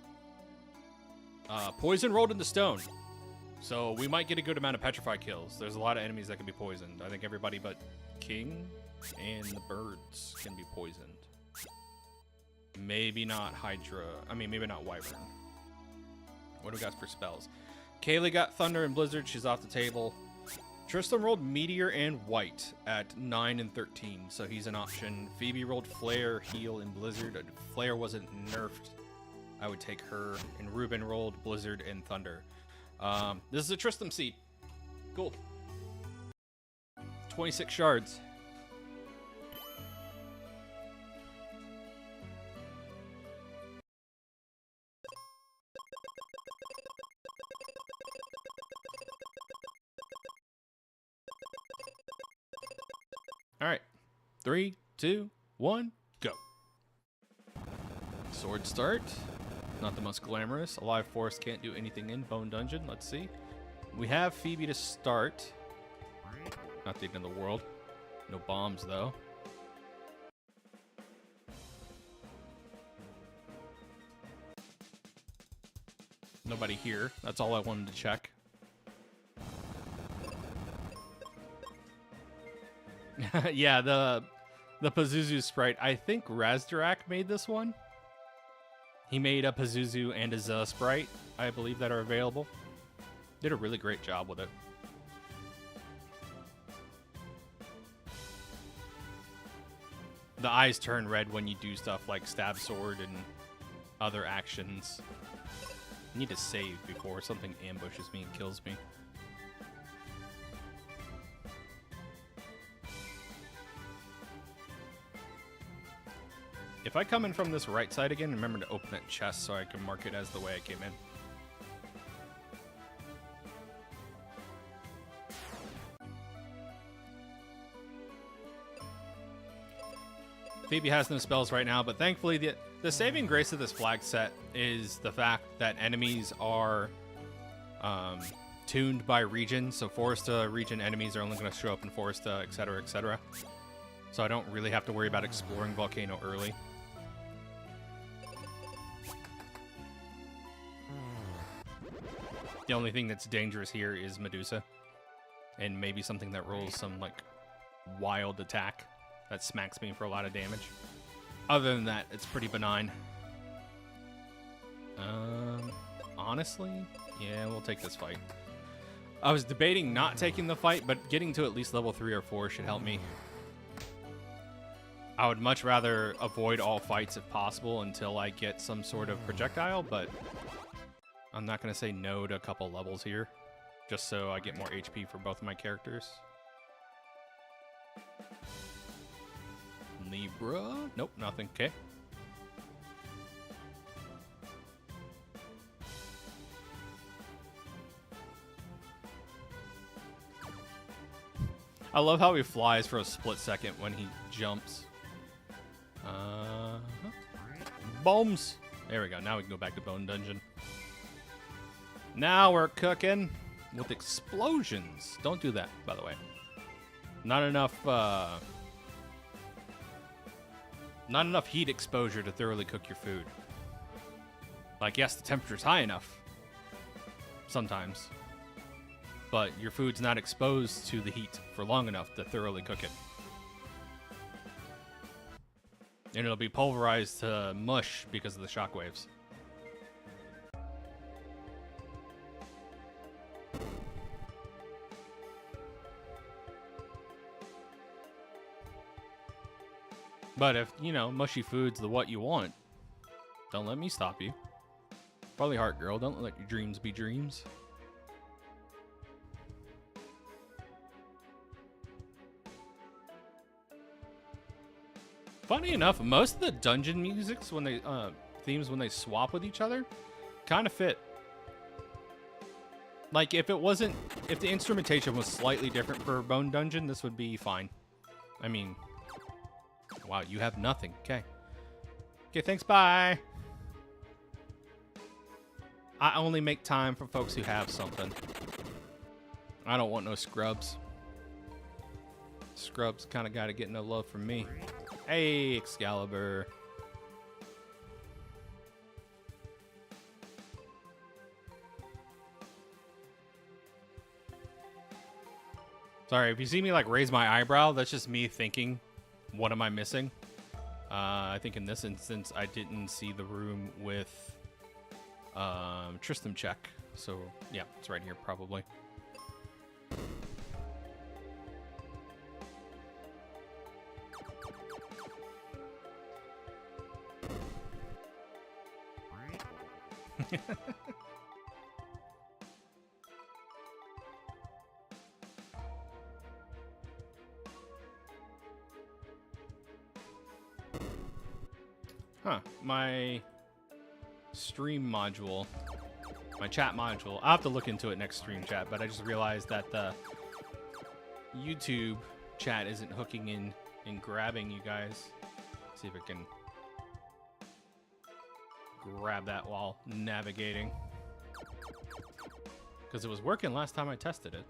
Poison rolled into stone, so we might get a good amount of petrify kills. There's a lot of enemies that can be poisoned. I think everybody but King and the birds can be poisoned. Maybe not Hydra. I mean, maybe not Wyvern. What do we got for spells? Kaylee got Thunder and Blizzard. She's off the table. Tristan rolled Meteor and White at 9 and 13, so he's an option. Phoebe rolled Flare, Heal, and Blizzard. If Flare wasn't nerfed, I would take her. And Ruben rolled Blizzard and Thunder. This is a Tristram seed. Cool. 26 shards. All right, 3, 2, 1, go. Sword start. Not the most glamorous. Alive Forest can't do anything in Bone Dungeon. Let's see. We have Phoebe to start. Not the end of the world. No bombs, though. Nobody here. That's all I wanted to check. Yeah, the Pazuzu sprite. I think Razdorak made this one. He made a Pazuzu and a Za sprite, I believe, that are available. Did a really great job with it. The eyes turn red when you do stuff like stab sword and other actions. I need to save before something ambushes me and kills me. If I come in from this right side again, remember to open that chest so I can mark it as the way I came in. Phoebe has no spells right now, but thankfully the saving grace of this flag set is the fact that enemies are tuned by region. So Foresta region enemies are only going to show up in Foresta, etc., etc. So I don't really have to worry about exploring Volcano early. The only thing that's dangerous here is Medusa. And maybe something that rolls some, like, wild attack that smacks me for a lot of damage. Other than that, it's pretty benign. Honestly, yeah, we'll take this fight. I was debating not taking the fight, but getting to at least level 3 or 4 should help me. I would much rather avoid all fights if possible until I get some sort of projectile, but I'm not going to say no to a couple levels here, just so I get more HP for both of my characters. Libra? Nope, nothing. Okay. I love how he flies for a split second when he jumps. Bombs. There we go. Now we can go back to Bone Dungeon. Now we're cooking with explosions. Don't do that, by the way. Not enough heat exposure to thoroughly cook your food. Like, yes, the temperature's high enough sometimes, but your food's not exposed to the heat for long enough to thoroughly cook it. And it'll be pulverized to mush because of the shockwaves. But if, you know, mushy food's the what you want, don't let me stop you. Probably heart girl, don't let your dreams be dreams. Funny enough, most of the dungeon musics when they themes when they swap with each other kind of fit. Like if the instrumentation was slightly different for Bone Dungeon, this would be fine. I mean, wow, you have nothing. Okay. Okay, thanks, bye. I only make time for folks who have something. I don't want no scrubs. Scrubs kind of got to get no love from me. Hey, Excalibur. Sorry, if you see me like raise my eyebrow, that's just me thinking, what am I missing? I think in this instance, I didn't see the room with Tristram check. So yeah, it's right here probably. Huh, my stream module, my chat module, I'll have to look into it next stream chat, but I just realized that the YouTube chat isn't hooking in and grabbing you guys. See if I can grab that while navigating, because it was working last time I tested it.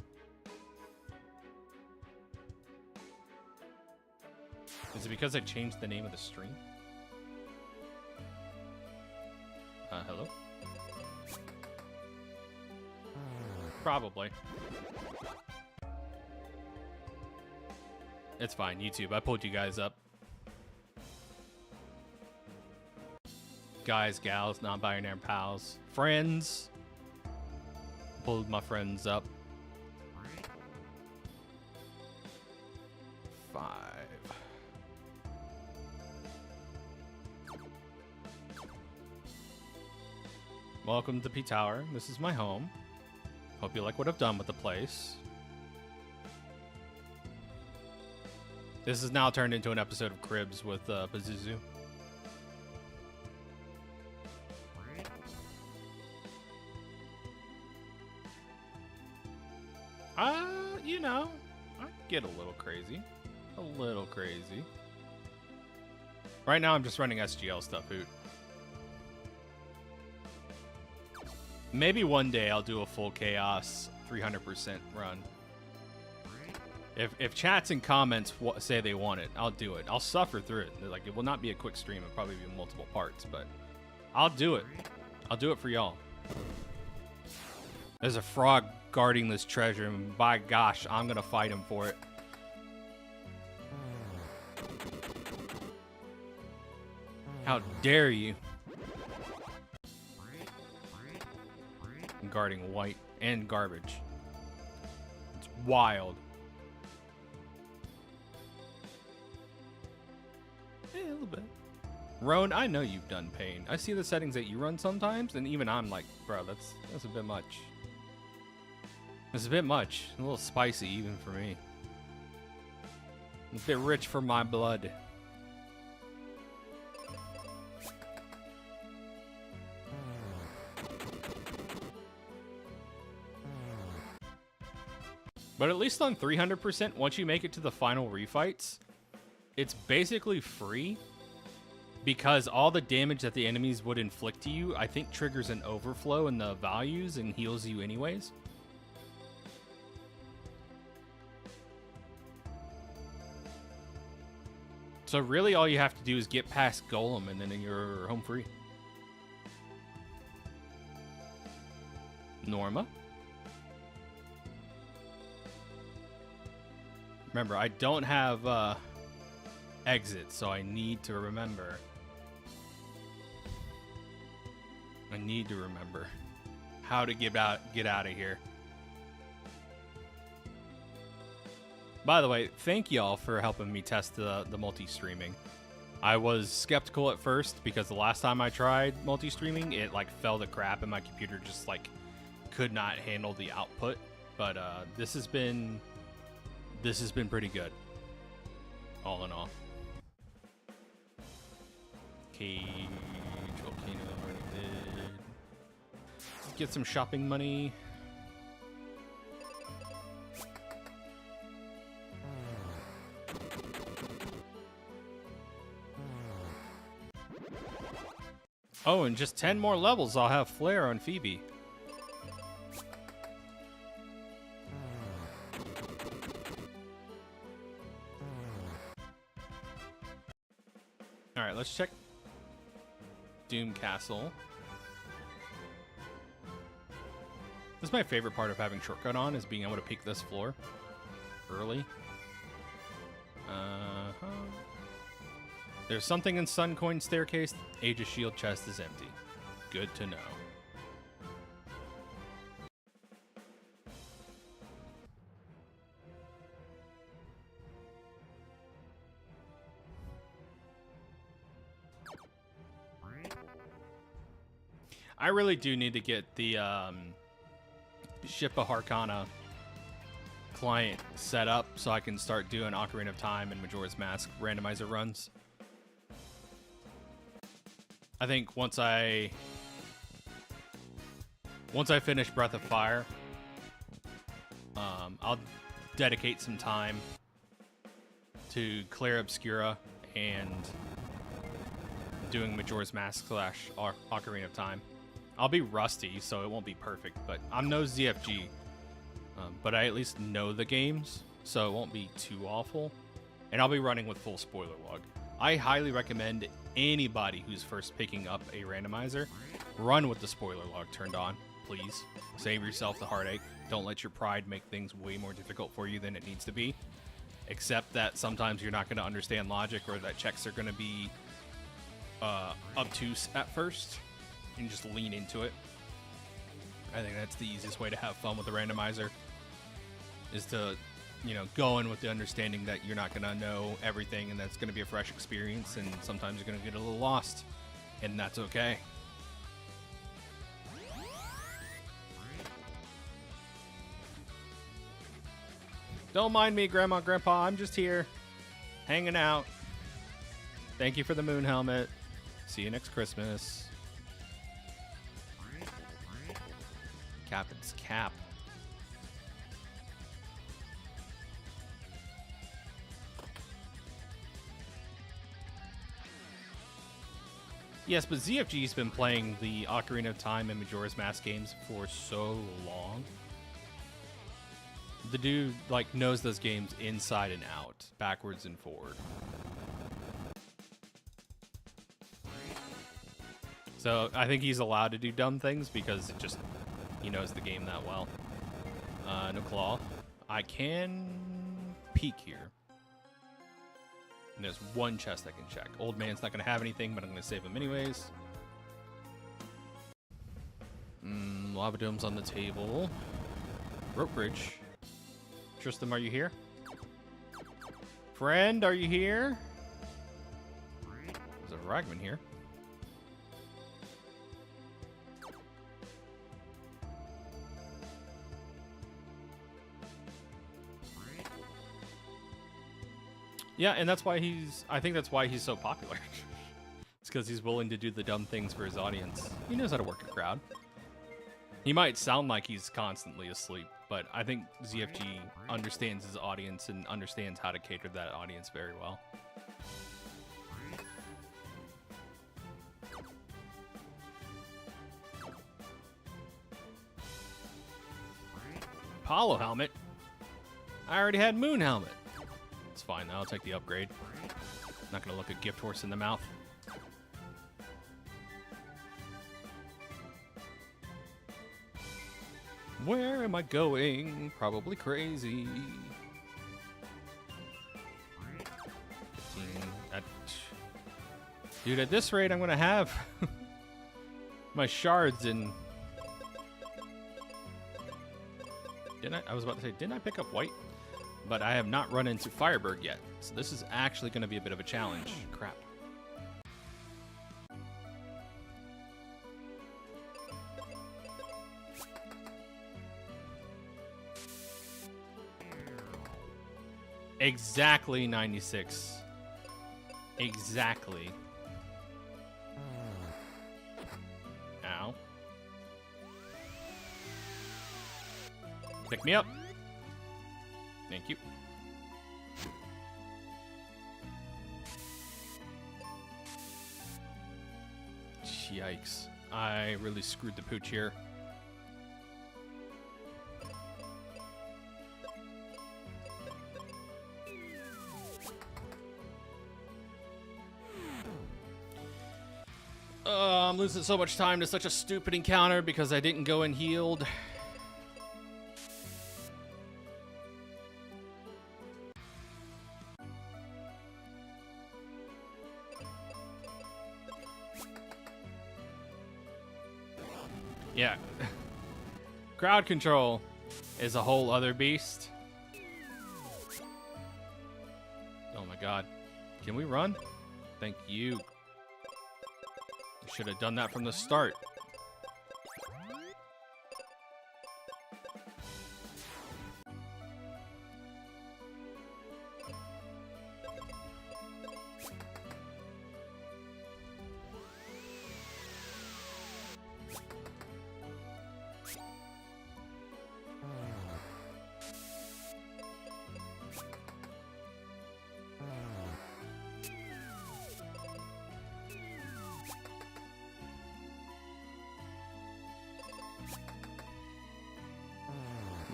Is it because I changed the name of the stream? Hello? Probably. It's fine, YouTube. I pulled you guys up. Guys, gals, non-binary pals, friends. Pulled my friends up. 5. Welcome to P Tower. This is my home. Hope you like what I've done with the place. This is now turned into an episode of Cribs with Pazuzu. You know, I get a little crazy. A little crazy. Right now I'm just running SGL stuff, Hoot. Maybe one day I'll do a full chaos 300% run. If chats and comments say they want it, I'll do it. I'll suffer through it. Like, it will not be a quick stream. It'll probably be multiple parts, but I'll do it. I'll do it for y'all. There's a frog guarding this treasure, and by gosh, I'm gonna fight him for it. How dare you? I'm guarding white and garbage. It's wild. Yeah, a little bit. Roan, I know you've done pain. I see the settings that you run sometimes, and even I'm like, bro, that's a bit much. It's a bit much. A little spicy even for me. It's a bit rich for my blood. But at least on 300%, once you make it to the final refights, it's basically free because all the damage that the enemies would inflict to you, I think triggers an overflow in the values and heals you anyways. So really all you have to do is get past Golem and then you're home free. Norma. Remember, I don't have exit, so I need to remember. I need to remember how to get out of here. By the way, thank y'all for helping me test the multi-streaming. I was skeptical at first because the last time I tried multi-streaming, it like fell to crap and my computer just like could not handle the output. But this has been pretty good, all in all. Cage, volcano, already did. Let's get some shopping money. Oh, and just 10 more levels, I'll have Flare on Phoebe. Alright, let's check Doom Castle. This is my favorite part of having shortcut on, is being able to peek this floor early. There's something in Suncoin Staircase. Aegis Shield chest is empty. Good to know. I really do need to get the Ship of Harkana client set up so I can start doing Ocarina of Time and Majora's Mask randomizer runs. I think once I finish Breath of Fire, I'll dedicate some time to Clair Obscura and doing Majora's Mask / Ocarina of Time. I'll be rusty, so it won't be perfect, but I'm no ZFG. But I at least know the games, so it won't be too awful. And I'll be running with full spoiler log. I highly recommend anybody who's first picking up a randomizer, run with the spoiler log turned on, please. Save yourself the heartache. Don't let your pride make things way more difficult for you than it needs to be. Except that sometimes you're not going to understand logic, or that checks are going to be obtuse at first, and just lean into it. I think that's the easiest way to have fun with the randomizer, is to, you know, go in with the understanding that you're not going to know everything and that's going to be a fresh experience, and sometimes you're going to get a little lost, and that's okay. Don't mind me, Grandma, Grandpa. I'm just here, hanging out. Thank you for the moon helmet. See you next Christmas. Captain's cap. Yes, but ZFG's been playing the Ocarina of Time and Majora's Mask games for so long. The dude, like, knows those games inside and out, backwards and forward. So I think he's allowed to do dumb things because it just, he knows the game that well. No claw. I can peek here. And there's one chest I can check. Old man's not going to have anything, but I'm going to save him anyways. Lava dome's on the table. Rope bridge. Tristam, are you here? Friend, are you here? There's a Ragman here. Yeah, and that's why I think that's why he's so popular. It's because he's willing to do the dumb things for his audience. He knows how to work a crowd. He might sound like he's constantly asleep, but I think ZFG understands his audience and understands how to cater that audience very well. Apollo helmet. I already had Moon helmet. It's fine, though. I'll take the upgrade. Not gonna look a gift horse in the mouth. Where am I going? Probably crazy. 15. Dude, at this rate, I'm gonna have my shards in. Didn't I was about to say, didn't I pick up white? But I have not run into Firebird yet. So this is actually going to be a bit of a challenge. Crap. Exactly 96. Exactly. Ow. Pick me up. Thank you. Yikes. I really screwed the pooch here. I'm losing so much time to such a stupid encounter because I didn't go and healed. Yeah. Crowd control is a whole other beast. Oh my god. Can we run? Thank you. Should have done that from the start.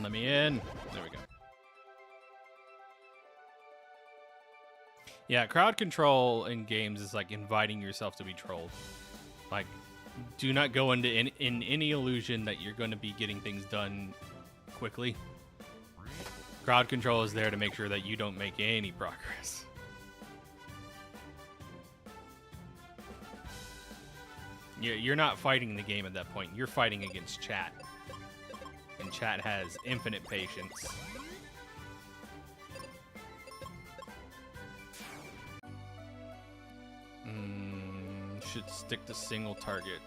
Let me in. There we go. Yeah, crowd control in games is like inviting yourself to be trolled. Like, do not go into in any illusion that you're going to be getting things done quickly. Crowd control is there to make sure that you don't make any progress. You're not fighting the game at that point. You're fighting against chat. And chat has infinite patience. Should stick to single target.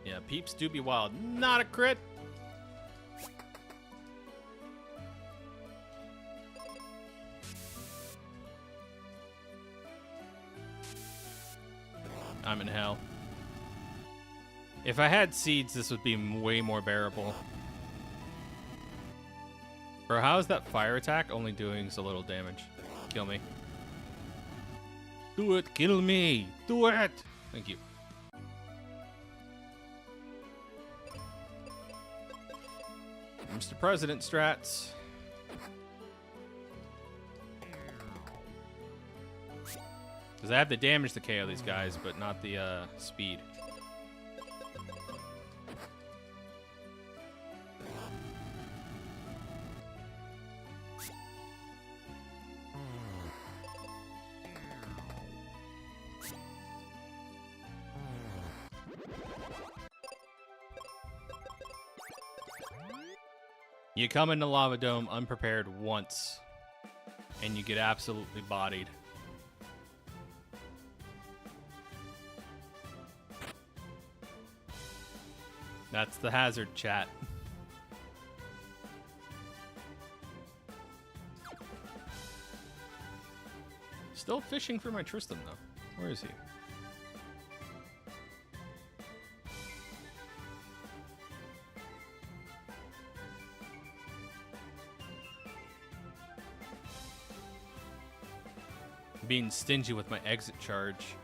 Yeah, peeps do be wild. Not a crit. I'm in hell. If I had seeds, this would be way more bearable. Bro, how is that fire attack only doing so little damage? Kill me. Do it, kill me. Do it. Thank you. Mr. President strats. Because I have the damage to KO these guys, but not the speed. You come into Lava Dome unprepared once, and you get absolutely bodied. That's the hazard, chat. Still fishing for my Tristan, though. Where is he? Being stingy with my exit charge.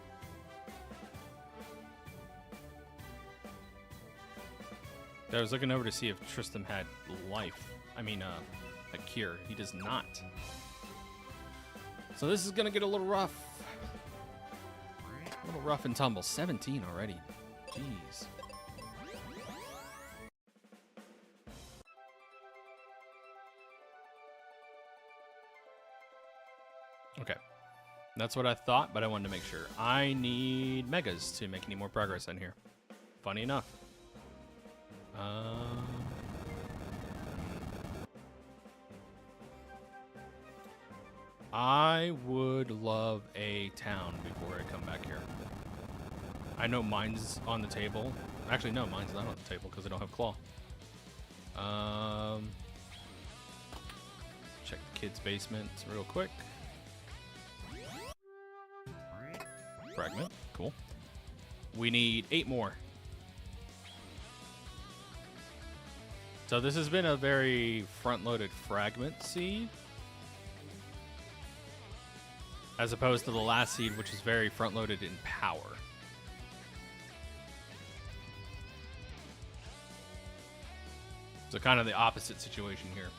I was looking over to see if Tristram had life. I mean, a cure. He does not. So this is gonna get a little rough. A little rough and tumble. 17 already. Jeez. Okay. That's what I thought, but I wanted to make sure. I need megas to make any more progress in here. Funny enough. I would love a town before I come back here. I know mine's on the table. Actually, no, mine's not on the table because I don't have claw. Check the kids' basement real quick. Fragment, cool. We need 8 more. So this has been a very front-loaded fragment seed, as opposed to the last seed, which is very front-loaded in power. So kind of the opposite situation here.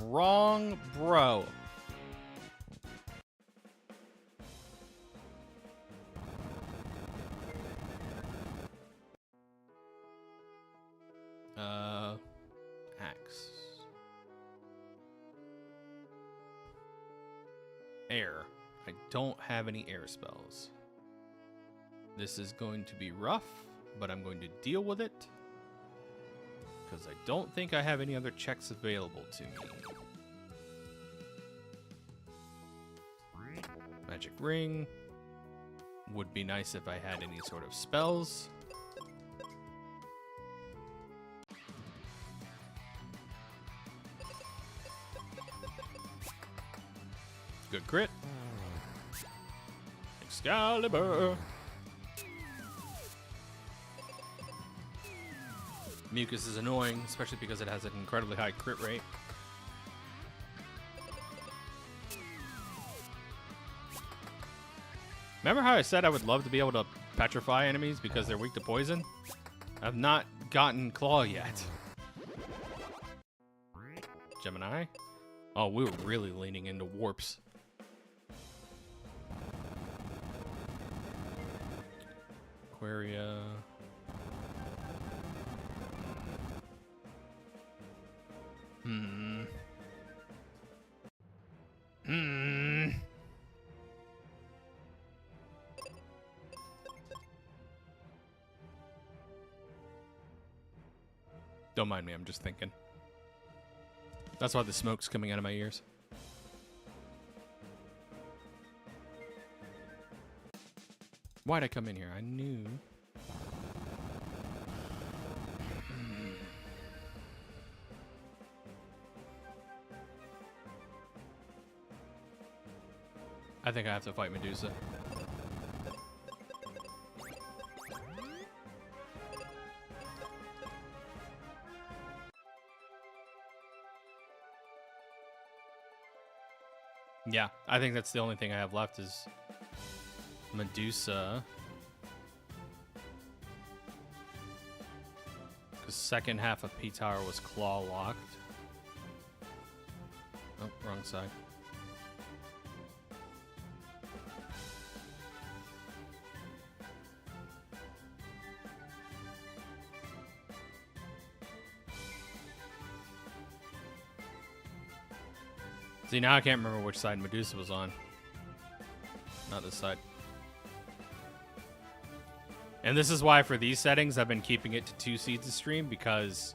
Wrong, bro. Axe. Air. I don't have any air spells. This is going to be rough, but I'm going to deal with it. Because I don't think I have any other checks available to me. Magic ring. Would be nice if I had any sort of spells. Good crit. Excalibur. Mucus is annoying, especially because it has an incredibly high crit rate. Remember how I said I would love to be able to petrify enemies because they're weak to poison? I've not gotten Claw yet. Gemini? Oh, we were really leaning into warps. Aquaria. Don't mind me, I'm just thinking. That's why the smoke's coming out of my ears. Why'd I come in here? I knew. I think I have to fight Medusa. Yeah, I think that's the only thing I have left is Medusa. Because second half of P-Tower was claw locked. Oh, wrong side. See, now I can't remember which side Medusa was on. Not this side. And this is why for these settings, I've been keeping it to 2 seeds a stream, because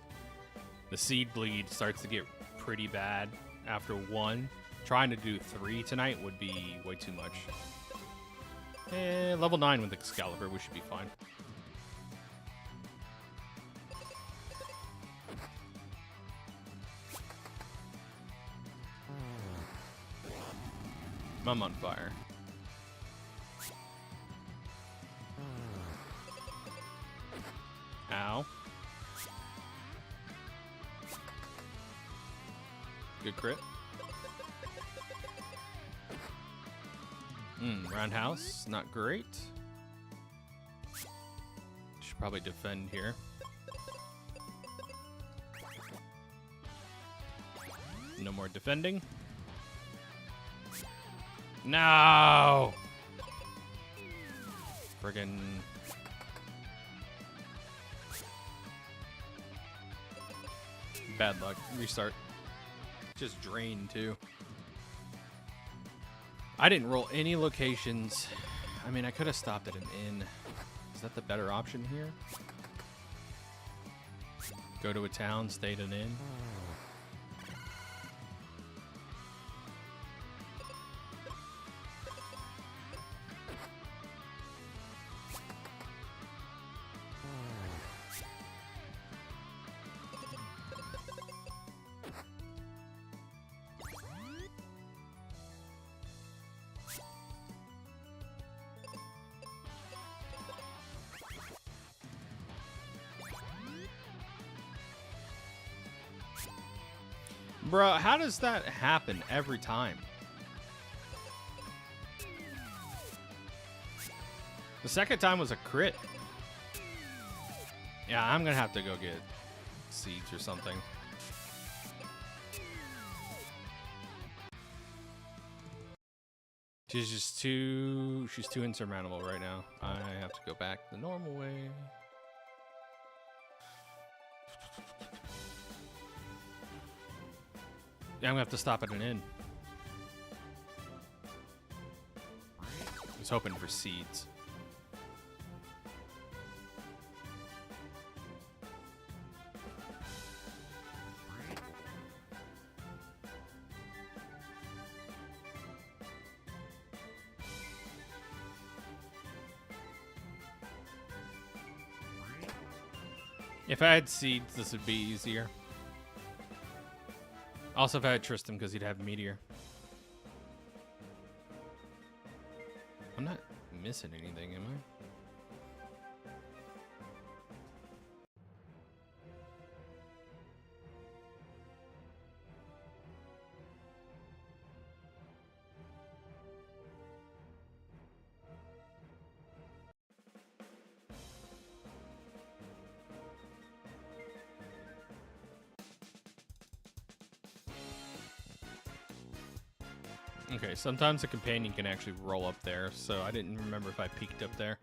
the seed bleed starts to get pretty bad after 1. Trying to do 3 tonight would be way too much. Level 9 with Excalibur, we should be fine. I'm on fire. Ow. Good crit. Roundhouse, not great. Should probably defend here. No more defending. No! Friggin'. Bad luck. Restart. Just drain too. I didn't roll any locations. I mean, I could have stopped at an inn. Is that the better option here? Go to a town, stay at an inn. Bro, how does that happen every time? The second time was a crit. Yeah, I'm gonna have to go get seeds or something. She's too insurmountable right now. I have to go back the normal way. Yeah, I'm gonna have to stop at an inn. I was hoping for seeds. If I had seeds, this would be easier. Also, if I had Tristan, because he'd have Meteor. I'm not missing anything, am I? Okay, sometimes a companion can actually roll up there, so I didn't remember if I peeked up there.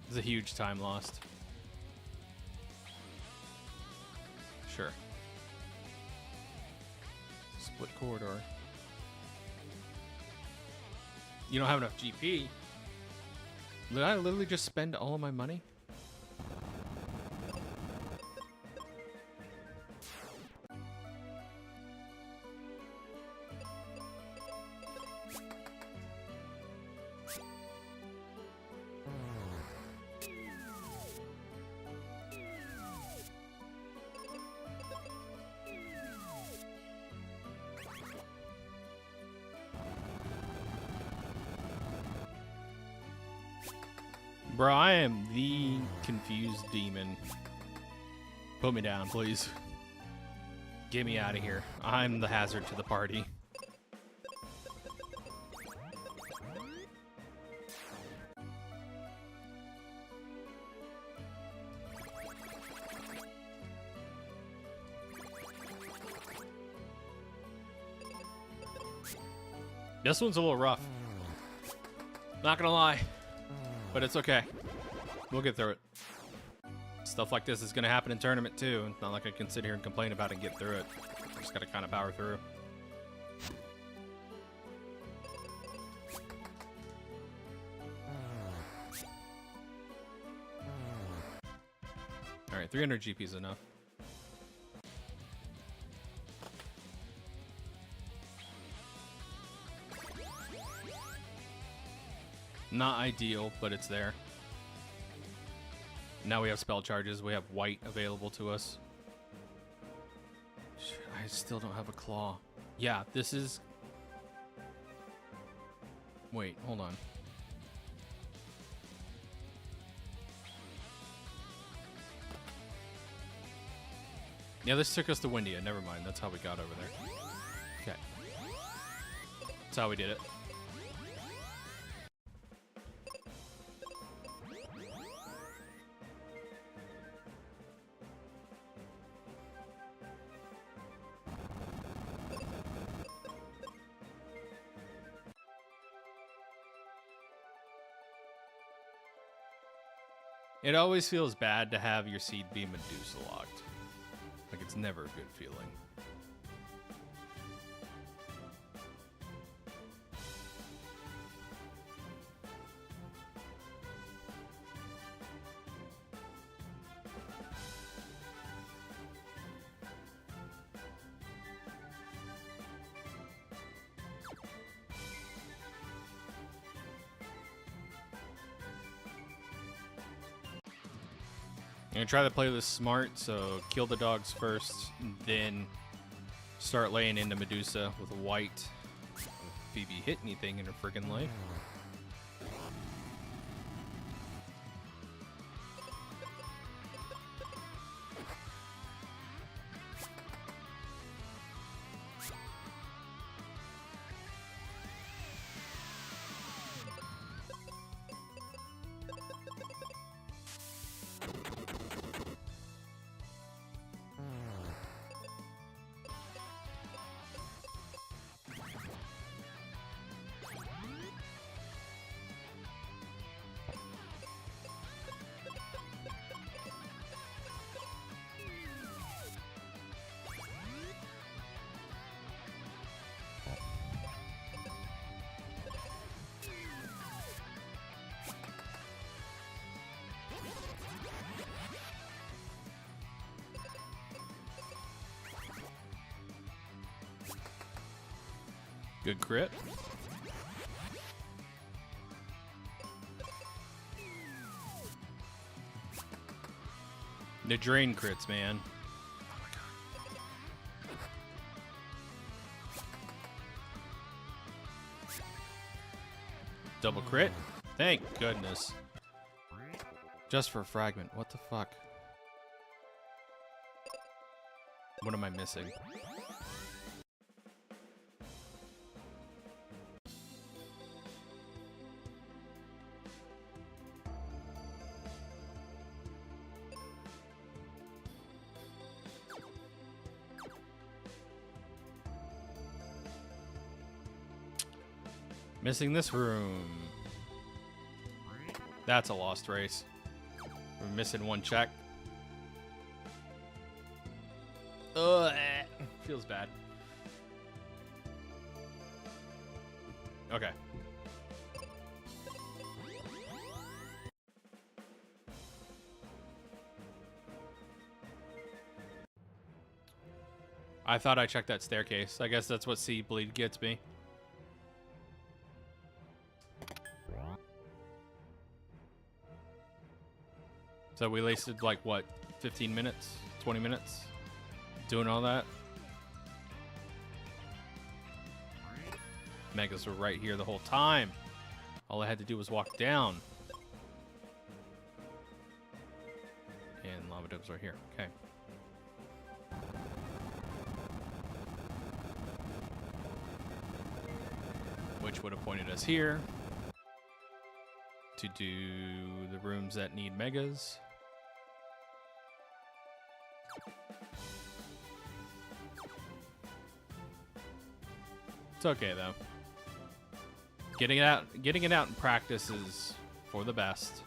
It's a huge time lost. Sure. Split corridor. You don't have enough GP. Did I literally just spend all of my money? Bro, I am the confused demon. Put me down, please. Get me out of here. I'm the hazard to the party. This one's a little rough. Not gonna lie. But it's okay. We'll get through it. Stuff like this is going to happen in tournament too. It's not like I can sit here and complain about it and get through it. Just got to kind of power through. Alright, 300 GP is enough. Not ideal, but it's there. Now we have spell charges. We have white available to us. I still don't have a claw. Yeah, this is... Wait, hold on. Yeah, this took us to Windia. Never mind. That's how we got over there. Okay. That's how we did it. It always feels bad to have your seed be Medusa locked. Like, it's never a good feeling. I'm gonna try to play this smart, so kill the dogs first, then start laying into Medusa with a white. If Phoebe hit anything in her friggin' life. Good crit. The drain crits, man. Double crit. Thank goodness. Just for fragment. What the fuck? What am I missing? Missing this room. That's a lost race. We're missing one check. Ugh, feels bad. Okay. I thought I checked that staircase. I guess that's what Sea Bleed gets me. So we wasted like what, 15 minutes, 20 minutes doing all that. Megas were right here the whole time. All I had to do was walk down. And Lava Dub's right here. Okay. Which would have pointed us here to do the rooms that need megas. It's okay though. Getting it out in practice is for the best.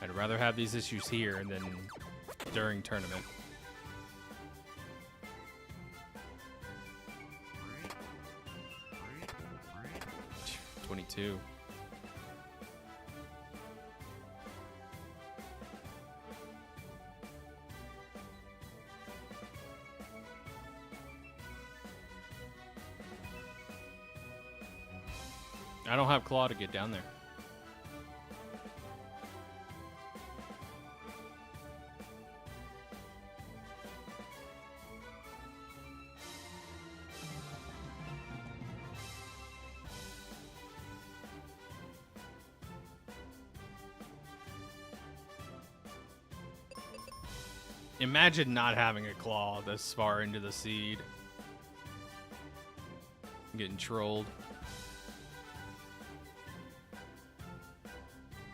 I'd rather have these issues here than during tournament. 22. I don't have Claw to get down there. Imagine not having a claw this far into the seed. I'm getting trolled.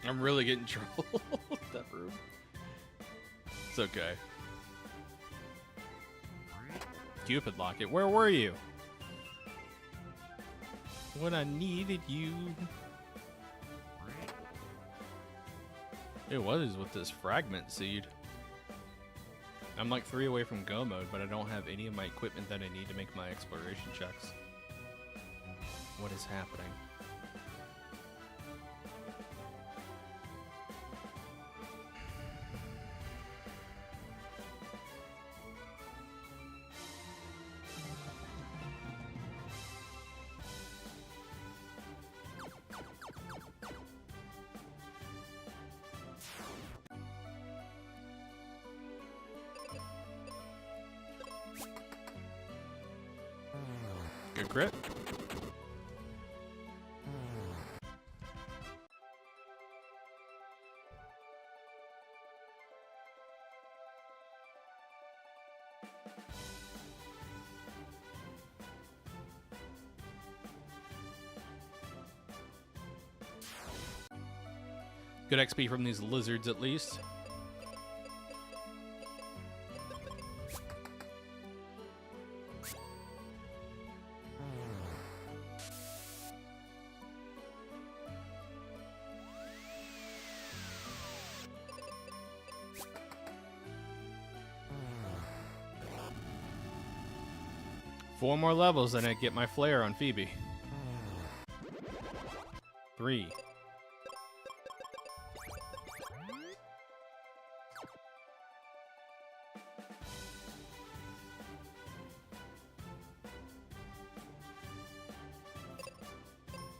I'm really getting trolled. That room. It's okay. Cupid Locket, where were you? When I needed you. It was with this fragment seed. I'm like 3 away from go mode, but I don't have any of my equipment that I need to make my exploration checks. What is happening? Good crit. Good XP from these lizards at least. Four more levels and I get my flare on Phoebe. 3.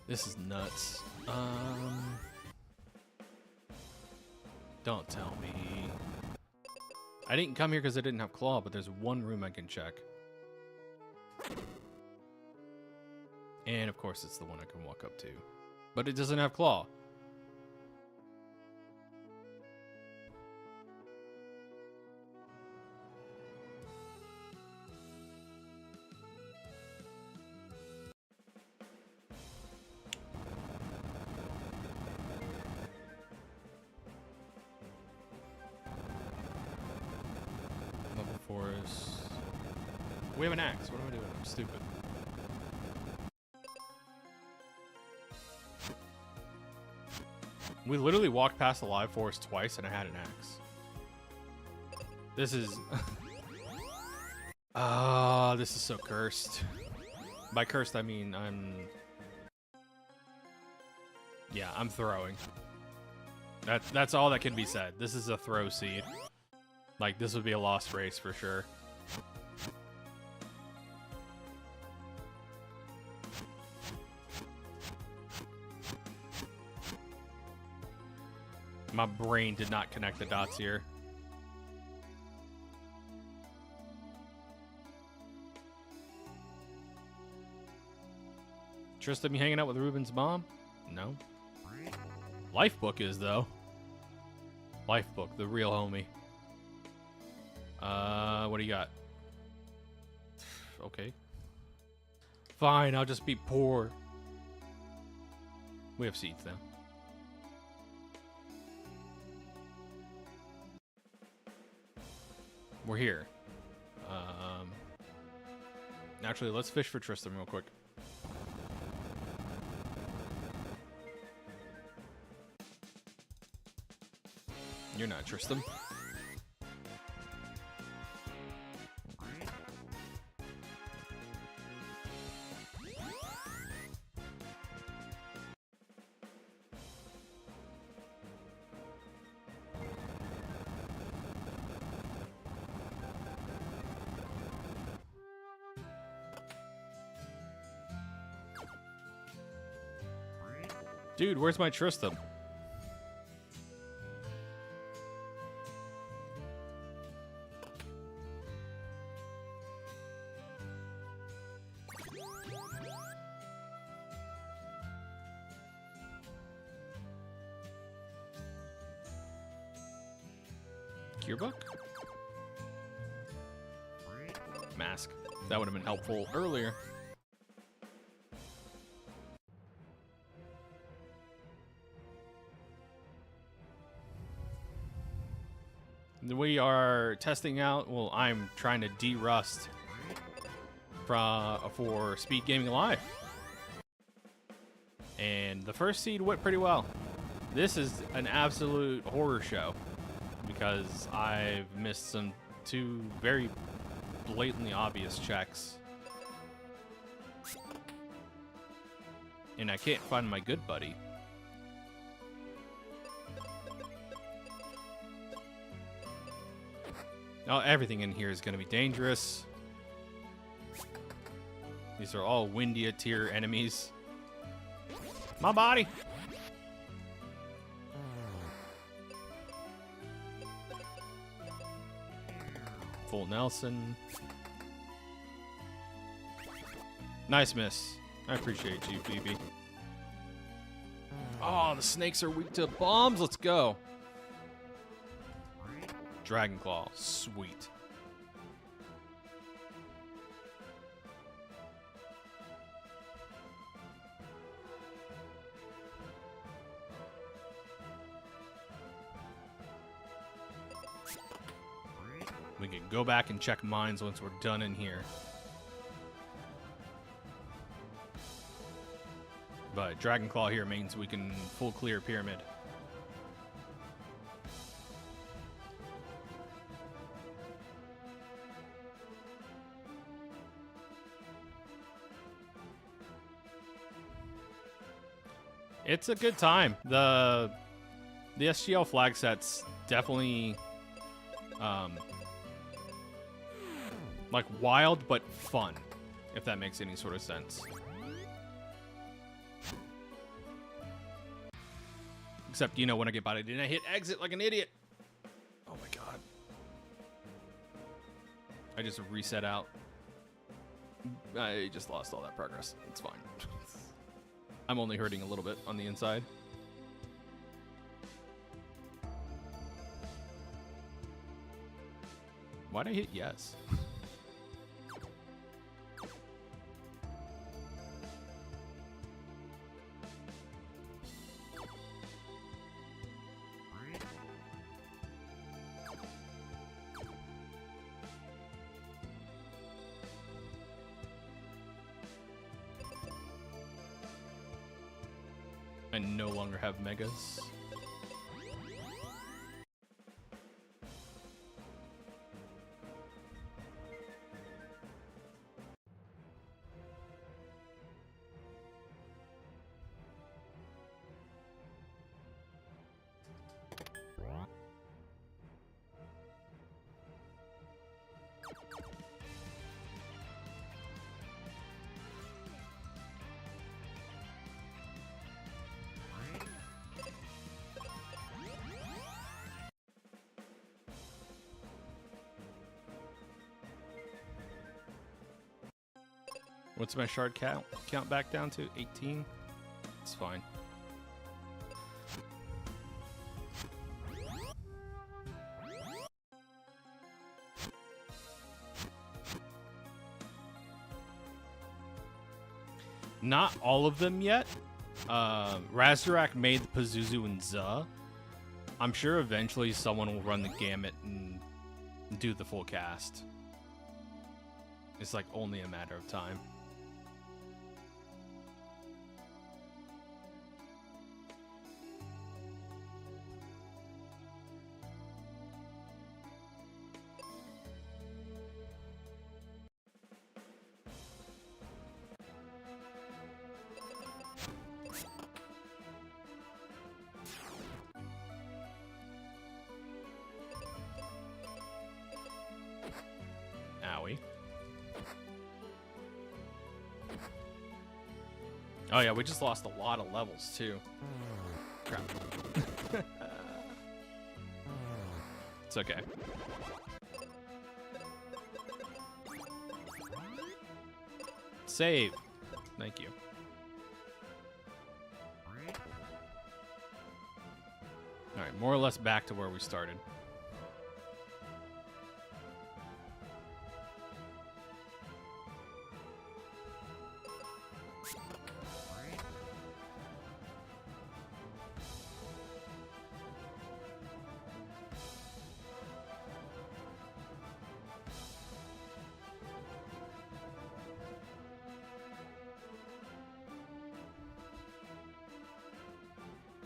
This is nuts. Don't tell me. I didn't come here because I didn't have claw, but there's one room I can check. And of course it's the one I can walk up to. But it doesn't have claw. Level 4 is... We have an axe. What am I doing? I'm stupid. We literally walked past the live forest twice and I had an axe. This is... this is so cursed. By cursed, I mean I'm... Yeah, I'm throwing. That's all that can be said. This is a throw seed. Like, this would be a lost race for sure. My brain did not connect the dots here. Tristan, you hanging out with Ruben's mom? No. Lifebook is, though. Lifebook, the real homie. What do you got? Okay. Fine, I'll just be poor. We have seeds now. We're here. Actually, let's fish for Tristan real quick. You're not Tristan. Dude, where's my Tristan? Gearbook? mask. That would have been helpful earlier. We are testing out, well, I'm trying to de-rust for Speed Gaming Live. And the first seed went pretty well. This is an absolute horror show because I've missed two very blatantly obvious checks. And I can't find my good buddy. Oh, everything in here is going to be dangerous. These are all Windia tier enemies. My body! Full Nelson. Nice miss. I appreciate you, Phoebe. Oh, the snakes are weak to bombs. Let's go. Dragon Claw. Sweet. We can go back and check mines once we're done in here. But Dragon Claw here means we can full clear Pyramid. It's a good time. The SGL flag set's definitely like wild but fun, if that makes any sort of sense. Except, you know, when I get bodied and I hit exit like an idiot. Oh my god. I just reset out. I just lost all that progress. It's fine. I'm only hurting a little bit on the inside. Why'd I hit yes? I no longer have megas. What's my shard count back down to? 18? It's fine. Not all of them yet. Razarak made the Pazuzu and Za. I'm sure eventually someone will run the gamut and do the full cast. It's like only a matter of time. Owie. Oh yeah, we just lost a lot of levels too. Crap. It's okay. Save. Thank you. Alright, more or less back to where we started.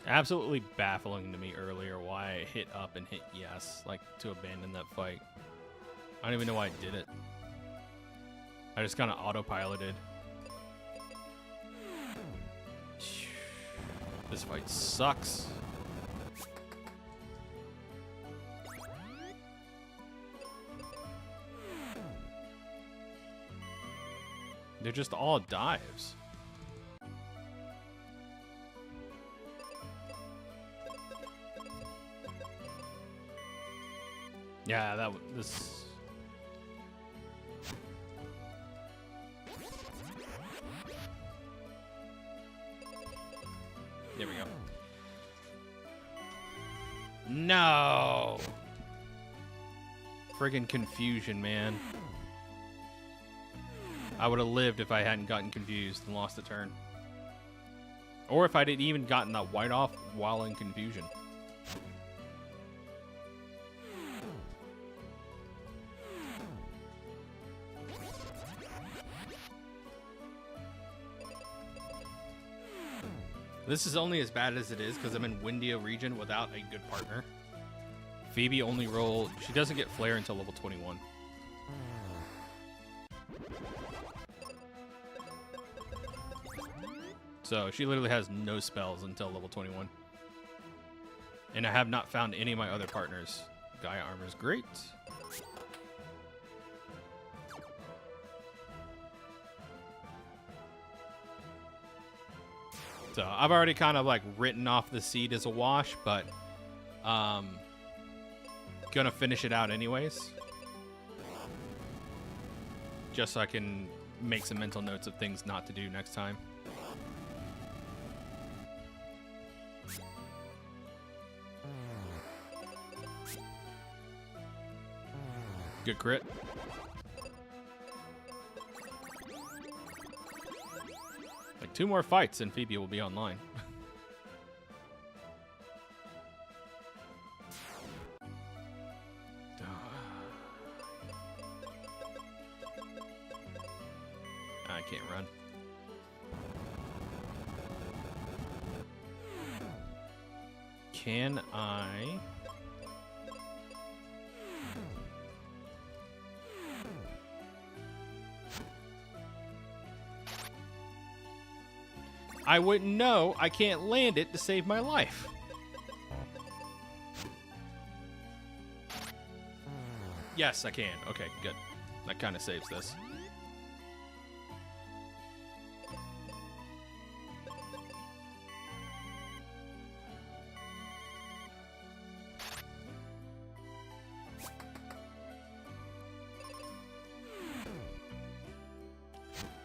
Absolutely baffling to me earlier why I hit up and hit yes, like to abandon that fight. I don't even know why I did it. I just kind of autopiloted. This fight sucks. They're just all dives. Yeah, this. There we go. No. Friggin' confusion, man. I would have lived if I hadn't gotten confused and lost a turn. Or if I didn't even gotten that white off while in confusion. This is only as bad as it is because I'm in Windia region without a good partner. Phoebe only rolled... She doesn't get Flare until level 21. So she literally has no spells until level 21. And I have not found any of my other partners. Gaia Armor's great. So I've already kind of like written off the seed as a wash, but gonna finish it out anyways. Just so I can make some mental notes of things not to do next time. Good crit. Like 2 more fights and Phoebe will be online. I can't run. Can I... I wouldn't know. I can't land it to save my life. Yes, I can. Okay, good. That kind of saves this.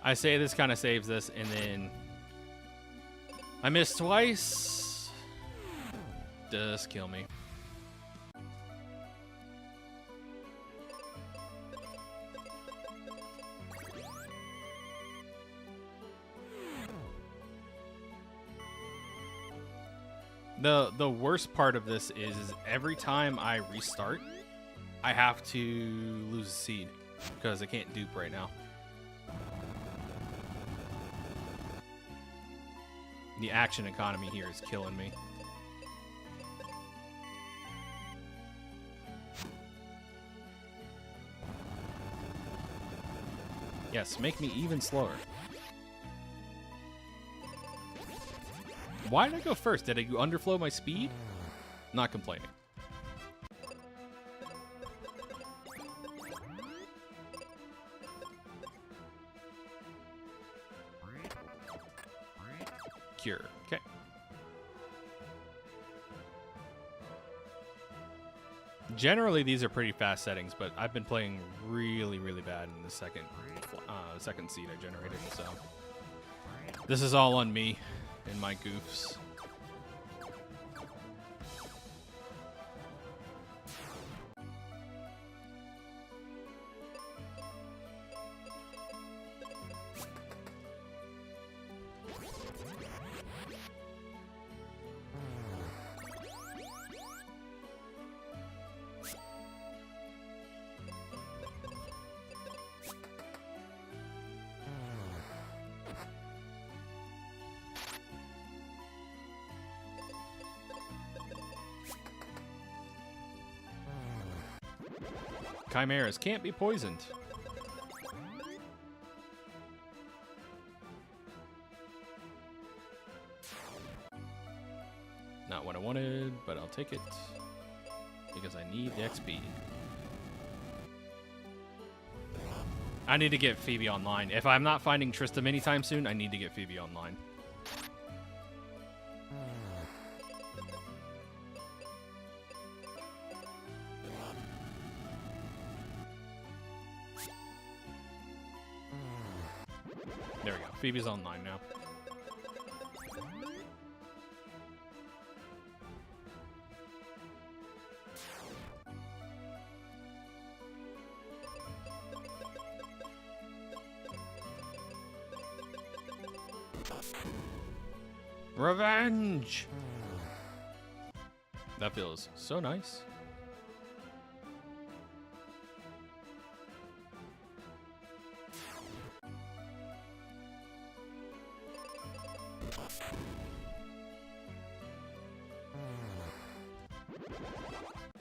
I say this kind of saves this, and then... I missed twice. Just kill me. The worst part of this is every time I restart, I have to lose a seed because I can't dupe right now. The action economy here is killing me. Yes, make me even slower. Why did I go first? Did I underflow my speed? Not complaining. Cure. Okay. Generally, these are pretty fast settings, but I've been playing really, really bad in the second seed I generated, so this is all on me and my goofs. Chimeras can't be poisoned. Not what I wanted, but I'll take it because I need the XP. I need to get Phoebe online. If I'm not finding Tristram anytime soon, I need to get Phoebe online. There we go. Phoebe's online now. Revenge! That feels so nice.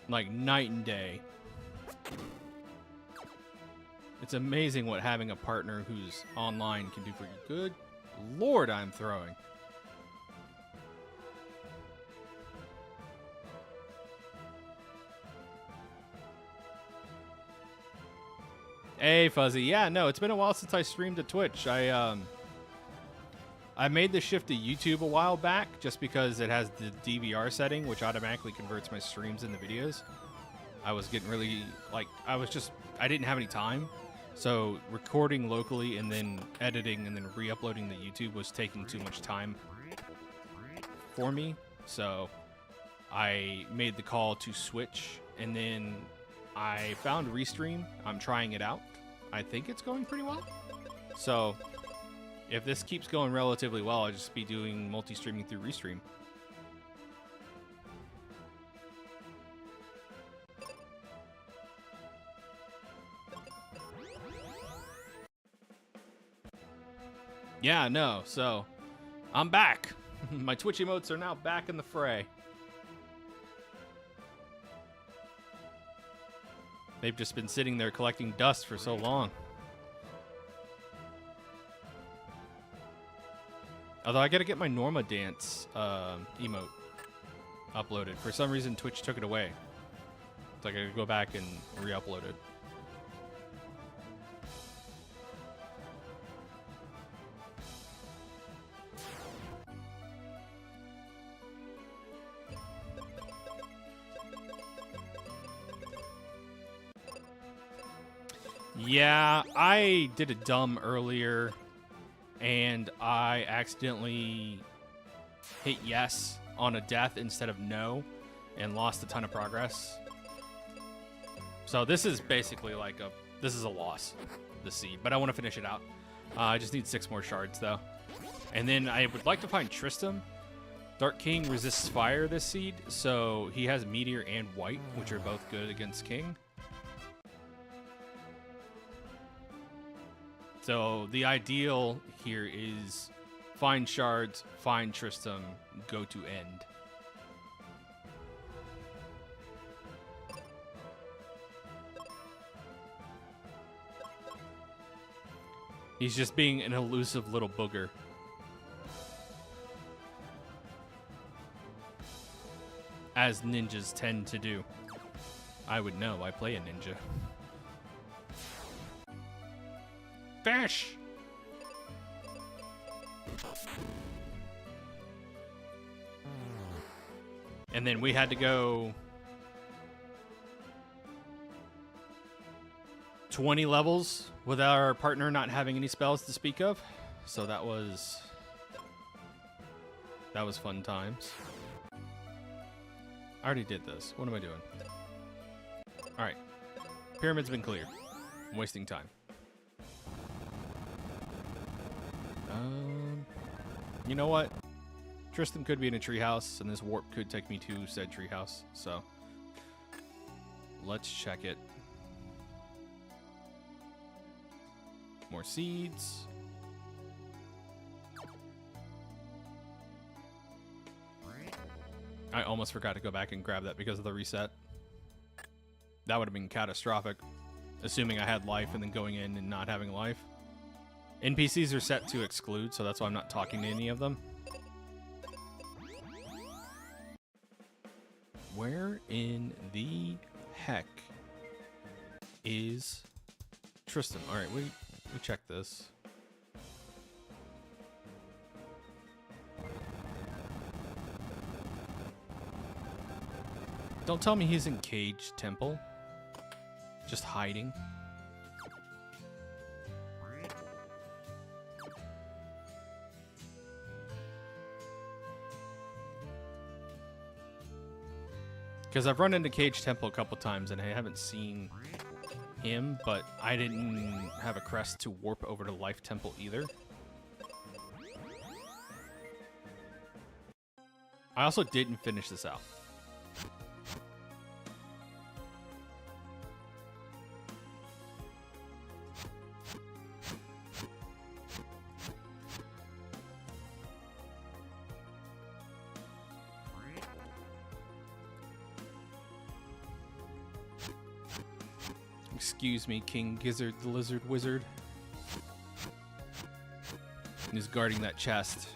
Like night and day. It's amazing what having a partner who's online can do for you. Good Lord, I'm throwing. Hey, Fuzzy. Yeah, no, it's been a while since I streamed to Twitch. I made the shift to YouTube a while back just because it has the DVR setting, which automatically converts my streams into videos. I was getting really, like, I didn't have any time. So recording locally and then editing and then re-uploading to YouTube was taking too much time for me. So I made the call to switch, and then I found Restream. I'm trying it out. I think it's going pretty well. So if this keeps going relatively well, I'll just be doing multi-streaming through Restream. Yeah, no, so I'm back. My Twitch emotes are now back in the fray. They've just been sitting there collecting dust for so long. Although I gotta get my Norma Dance emote uploaded. For some reason, Twitch took it away. So I gotta go back and re-upload it. Yeah, I did a dumb earlier, and I accidentally hit yes on a death instead of no, and lost a ton of progress. So this is basically like this is a loss, the seed, but I want to finish it out. I just need 6 more shards, though. And then I would like to find Tristram. Dark King resists fire this seed, so he has Meteor and White, which are both good against King. So the ideal here is find shards, find Tristram, go to end. He's just being an elusive little booger. As ninjas tend to do. I would know, I play a ninja. Fish! And then we had to go 20 levels with our partner not having any spells to speak of. So that was fun times. I already did this. What am I doing? Alright. Pyramid's been cleared. I'm wasting time. You know what? Tristram could be in a treehouse, and this warp could take me to said treehouse. So let's check it. More seeds. I almost forgot to go back and grab that because of the reset. That would have been catastrophic, assuming I had life and then going in and not having life. NPCs are set to exclude, so that's why I'm not talking to any of them. Where in the heck is Tristan? All right, we check this. Don't tell me he's in Cage Temple, just hiding. Because I've run into Cage Temple a couple times and I haven't seen him, but I didn't have a crest to warp over to Life Temple either. I also didn't finish this out. Excuse me, King Gizzard the Lizard Wizard. He's guarding that chest.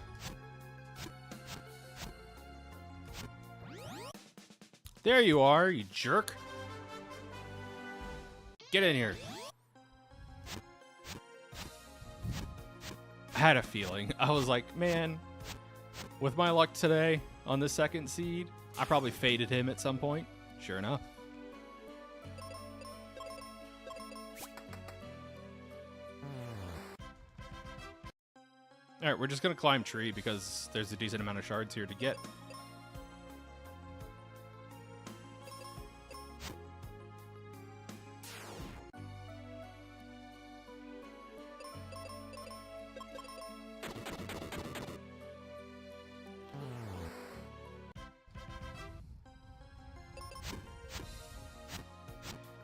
There you are, you jerk. Get in here. I had a feeling. I was like, man, with my luck today on the second seed, I probably faded him at some point. Sure enough. Alright, we're just gonna climb tree because there's a decent amount of shards here to get.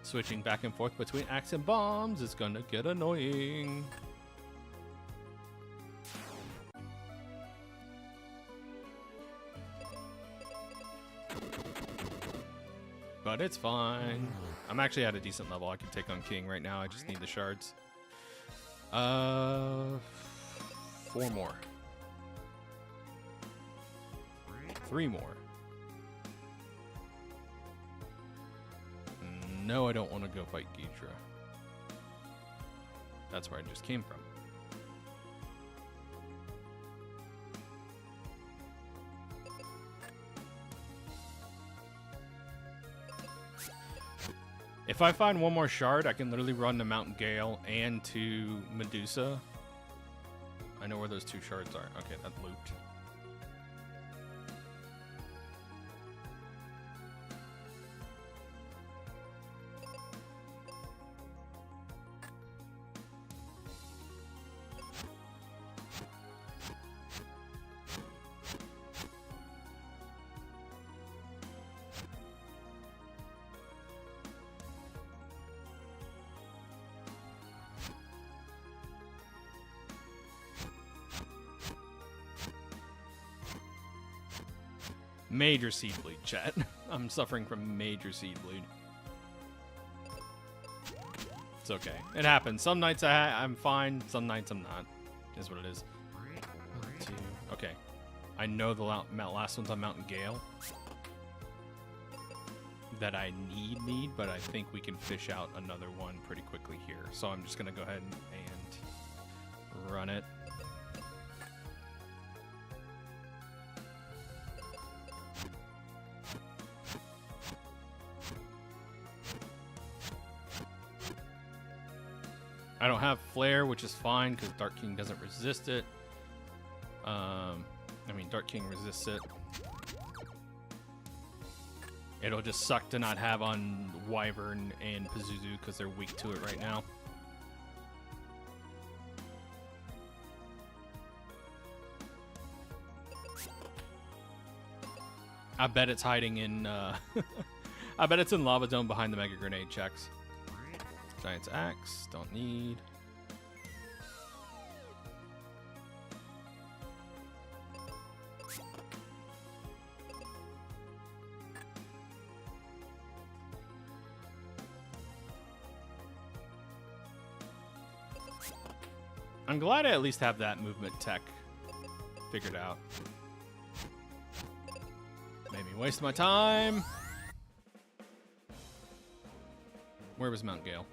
Switching back and forth between axe and bombs is gonna get annoying. But it's fine. I'm actually at a decent level. I can take on King right now. I just need the shards. 4 more. 3 more. No, I don't want to go fight Ghidra. That's where I just came from. If I find one more shard, I can literally run to Mount Gale and to Medusa. I know where those 2 shards are. Okay, that looped. Major seed bleed, chat. I'm suffering from major seed bleed. It's okay. It happens. Some nights I'm fine. Some nights I'm not. Is what it is. 1, 2. Okay. I know the last one's on Mountain Gale. That I need, but I think we can fish out another one pretty quickly here. So I'm just going to go ahead and run it. I don't have Flare, which is fine because Dark King doesn't resist it. I mean, Dark King resists it. It'll just suck to not have on Wyvern and Pazuzu because they're weak to it right now. I bet it's hiding in, I bet it's in Lava Dome behind the Mega Grenade checks. Giant's Axe, don't need. I'm glad I at least have that movement tech figured out. Made me waste my time. Where was Mount Gale?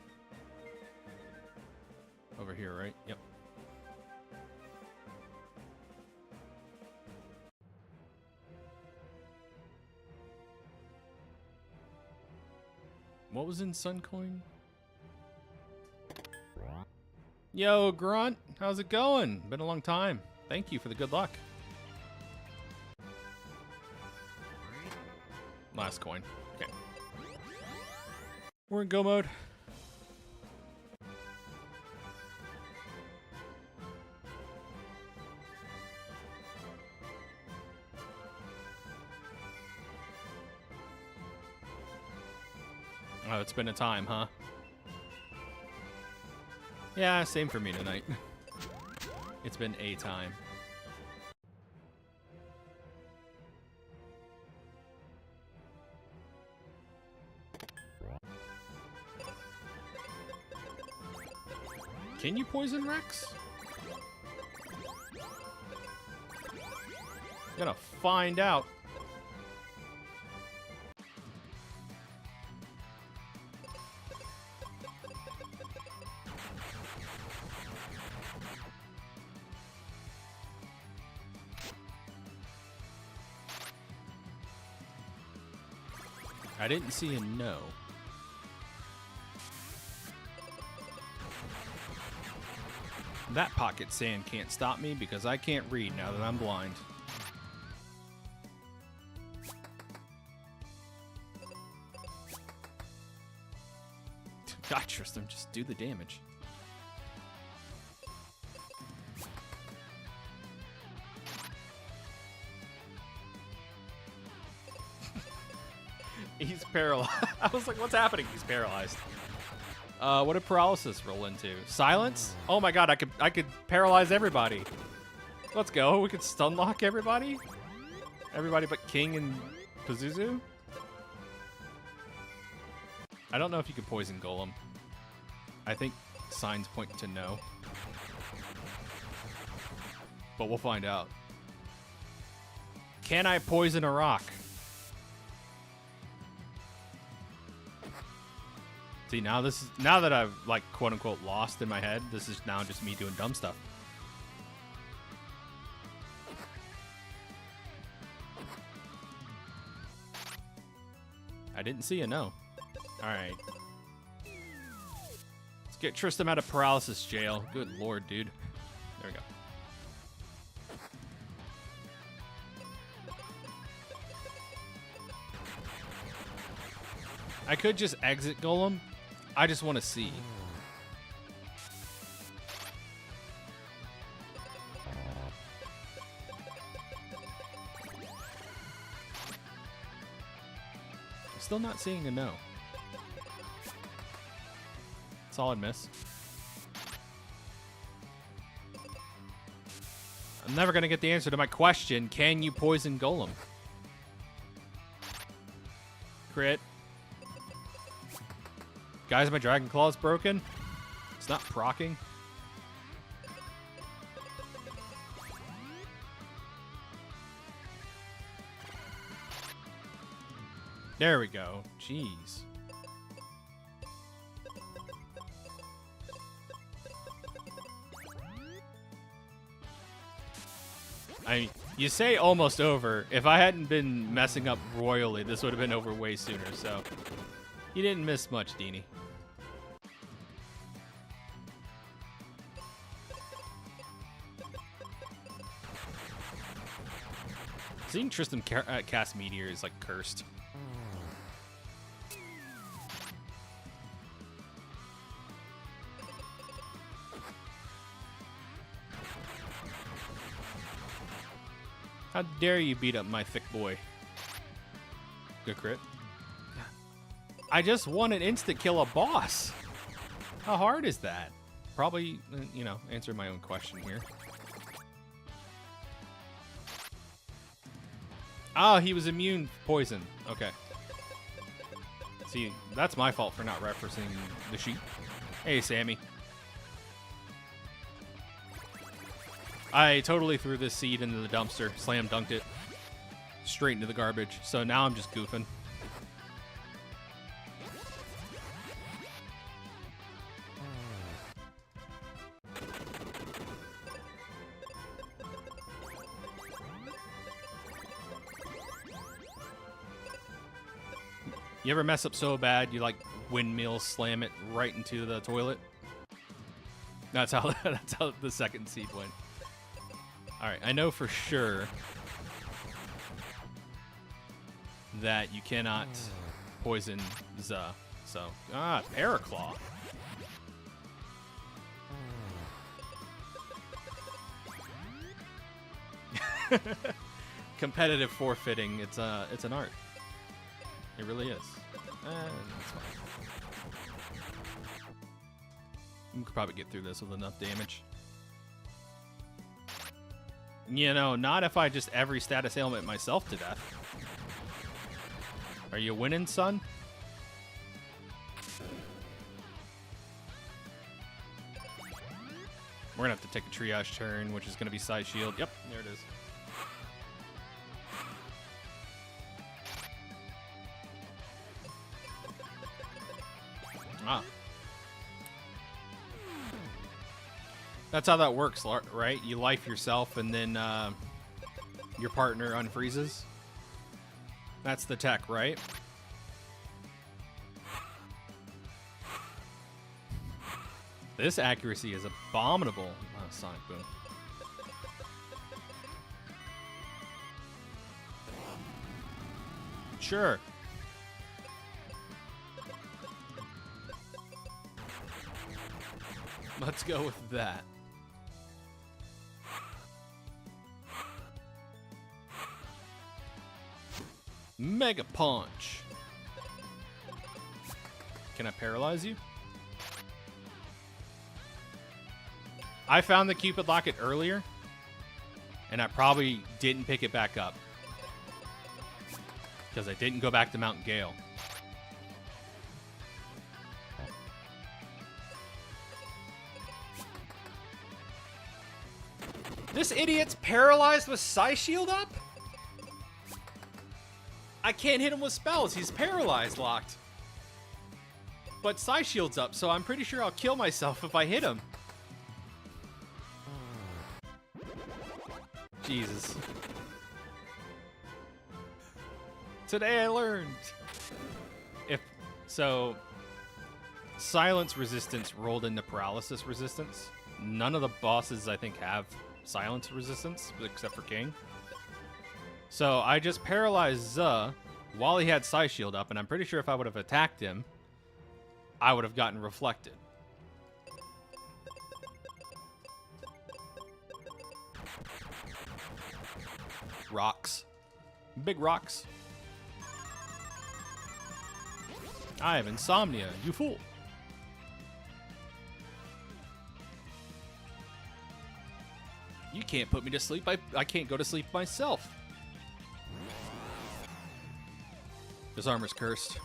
Over here, right? Yep. What was in Suncoin? Yo, Grunt. How's it going? Been a long time. Thank you for the good luck. Last coin. Okay. We're in go mode. Oh, it's been a time, huh? Yeah, same for me tonight. It's been a time. Can you poison Rex? Gonna find out. I didn't see a no. That pocket sand can't stop me because I can't read now that I'm blind. God, Tristan, just do the damage. He's paralyzed. I was like, what's happening? He's paralyzed. What did paralysis roll into? Silence? Oh my god, I could paralyze everybody. Let's go. We could stun lock everybody. Everybody but King and Pazuzu. I don't know if you could poison Golem. I think signs point to no. But we'll find out. Can I poison a rock? See, now that I've like quote unquote lost in my head, this is now just me doing dumb stuff. I didn't see a no. Alright. Let's get Tristan out of paralysis jail. Good lord, dude. There we go. I could just exit Golem. I just want to see. Still not seeing a no. Solid miss. I'm never going to get the answer to my question. Can you poison Golem? Crit. Guys, my Dragon Claw's broken. It's not proccing. There we go. Jeez. You say almost over. If I hadn't been messing up royally, this would have been over way sooner, so you didn't miss much, Deanie. Seeing Tristan cast Meteor is like cursed. How dare you beat up my thick boy? Good crit. I just won an instant kill a boss. How hard is that? Probably, you know, answer my own question here. Oh, he was immune poison. Okay. See, that's my fault for not referencing the sheet. Hey, Sammy. I totally threw this seed into the dumpster, slam dunked it straight into the garbage. So now I'm just goofing. You ever mess up so bad you like windmill slam it right into the toilet? That's how the second seed went. All right, I know for sure that you cannot poison Zuh. So, Paraclaw. Competitive forfeiting. It's an art. It really is. It's fine. We could probably get through this with enough damage. You know, not if I just every status ailment myself to death. Are you winning, son? We're gonna have to take a triage turn, which is gonna be side shield. Yep, there it is. Ah. That's how that works, right? You life yourself and then your partner unfreezes. That's the tech, right? This accuracy is abominable. Oh, Sonic Boom. Sure. Let's go with that. Mega Punch. Can I paralyze you? I found the Cupid Locket earlier, and I probably didn't pick it back up because I didn't go back to Mount Gale. This idiot's paralyzed with Psy Shield up? I can't hit him with spells. He's paralyzed locked. But Psy Shield's up, so I'm pretty sure I'll kill myself if I hit him. Jesus. Today I learned. So, silence resistance rolled into paralysis resistance. None of the bosses, I think, have silence resistance, except for King. So I just paralyzed Zuh while he had Psy Shield up, and I'm pretty sure if I would have attacked him, I would have gotten reflected. Rocks. Big rocks. I have insomnia, you fool. You can't put me to sleep. I can't go to sleep myself. This armor's cursed.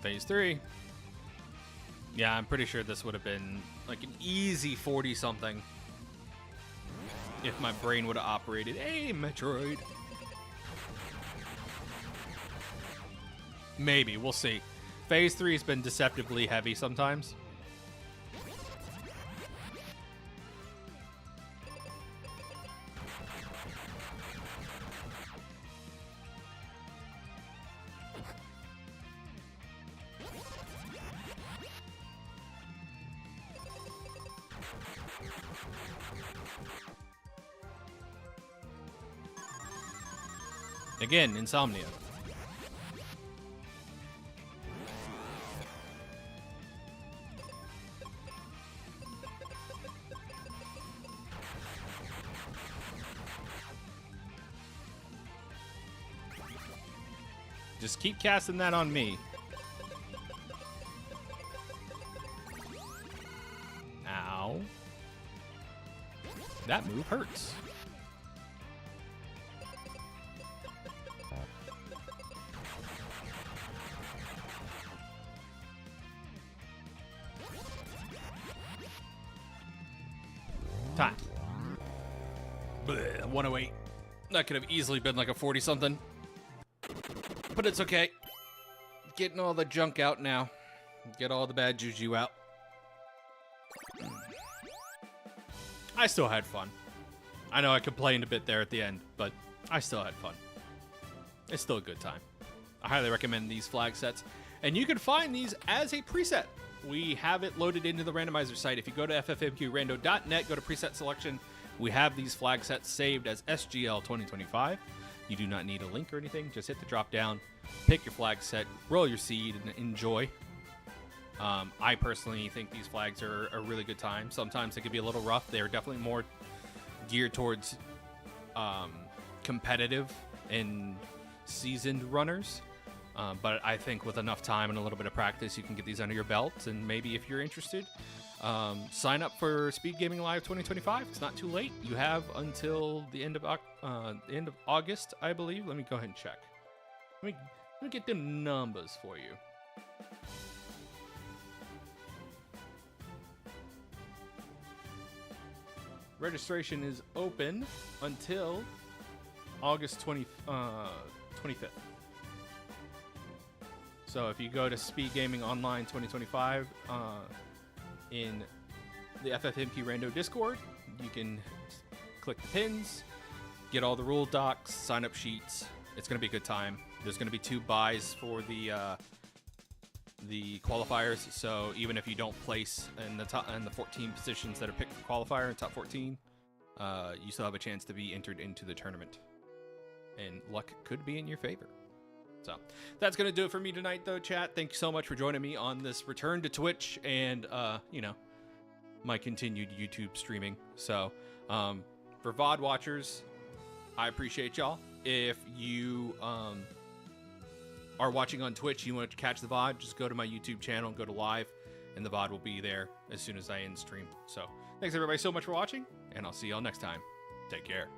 Phase 3. Yeah, I'm pretty sure this would have been like an easy 40-something if my brain would have operated. Hey, Metroid. Maybe, we'll see. Phase 3 has been deceptively heavy sometimes. Again, insomnia. Just keep casting that on me. Ow. That move hurts. Time. Bleh, 108. That could have easily been like a 40 something. But it's okay. Getting all the junk out now. Get all the bad juju out. I still had fun. I know I complained a bit there at the end, but I still had fun. It's still a good time. I highly recommend these flag sets. And you can find these as a preset. We have it loaded into the randomizer site. If you go to ffmqrando.net, go to preset selection, we have these flag sets saved as SGL 2025. You do not need a link or anything. Just hit the drop down, pick your flag set, roll your seed, and enjoy. I personally think these flags are a really good time. Sometimes they can be a little rough. They're definitely more geared towards competitive and seasoned runners. But I think with enough time and a little bit of practice, you can get these under your belt. And maybe if you're interested, sign up for Speed Gaming Live 2025. It's not too late. You have until the end of August, I believe. Let me go ahead and check. Let me get the numbers for you. Registration is open until August 25th. So if you go to Speed Gaming Online 2025 in the FFMQ Rando Discord, you can click the pins, get all the rule docs, sign up sheets. It's going to be a good time. There's going to be 2 buys for the qualifiers. So even if you don't place in the 14 positions that are picked for qualifier in top 14, you still have a chance to be entered into the tournament, and luck could be in your favor. So that's going to do it for me tonight, though, chat. Thank you so much for joining me on this return to Twitch and, my continued YouTube streaming. So for VOD watchers, I appreciate y'all. If you are watching on Twitch, you want to catch the VOD, just go to my YouTube channel, go to live, and the VOD will be there as soon as I end stream. So thanks, everybody, so much for watching, and I'll see y'all next time. Take care.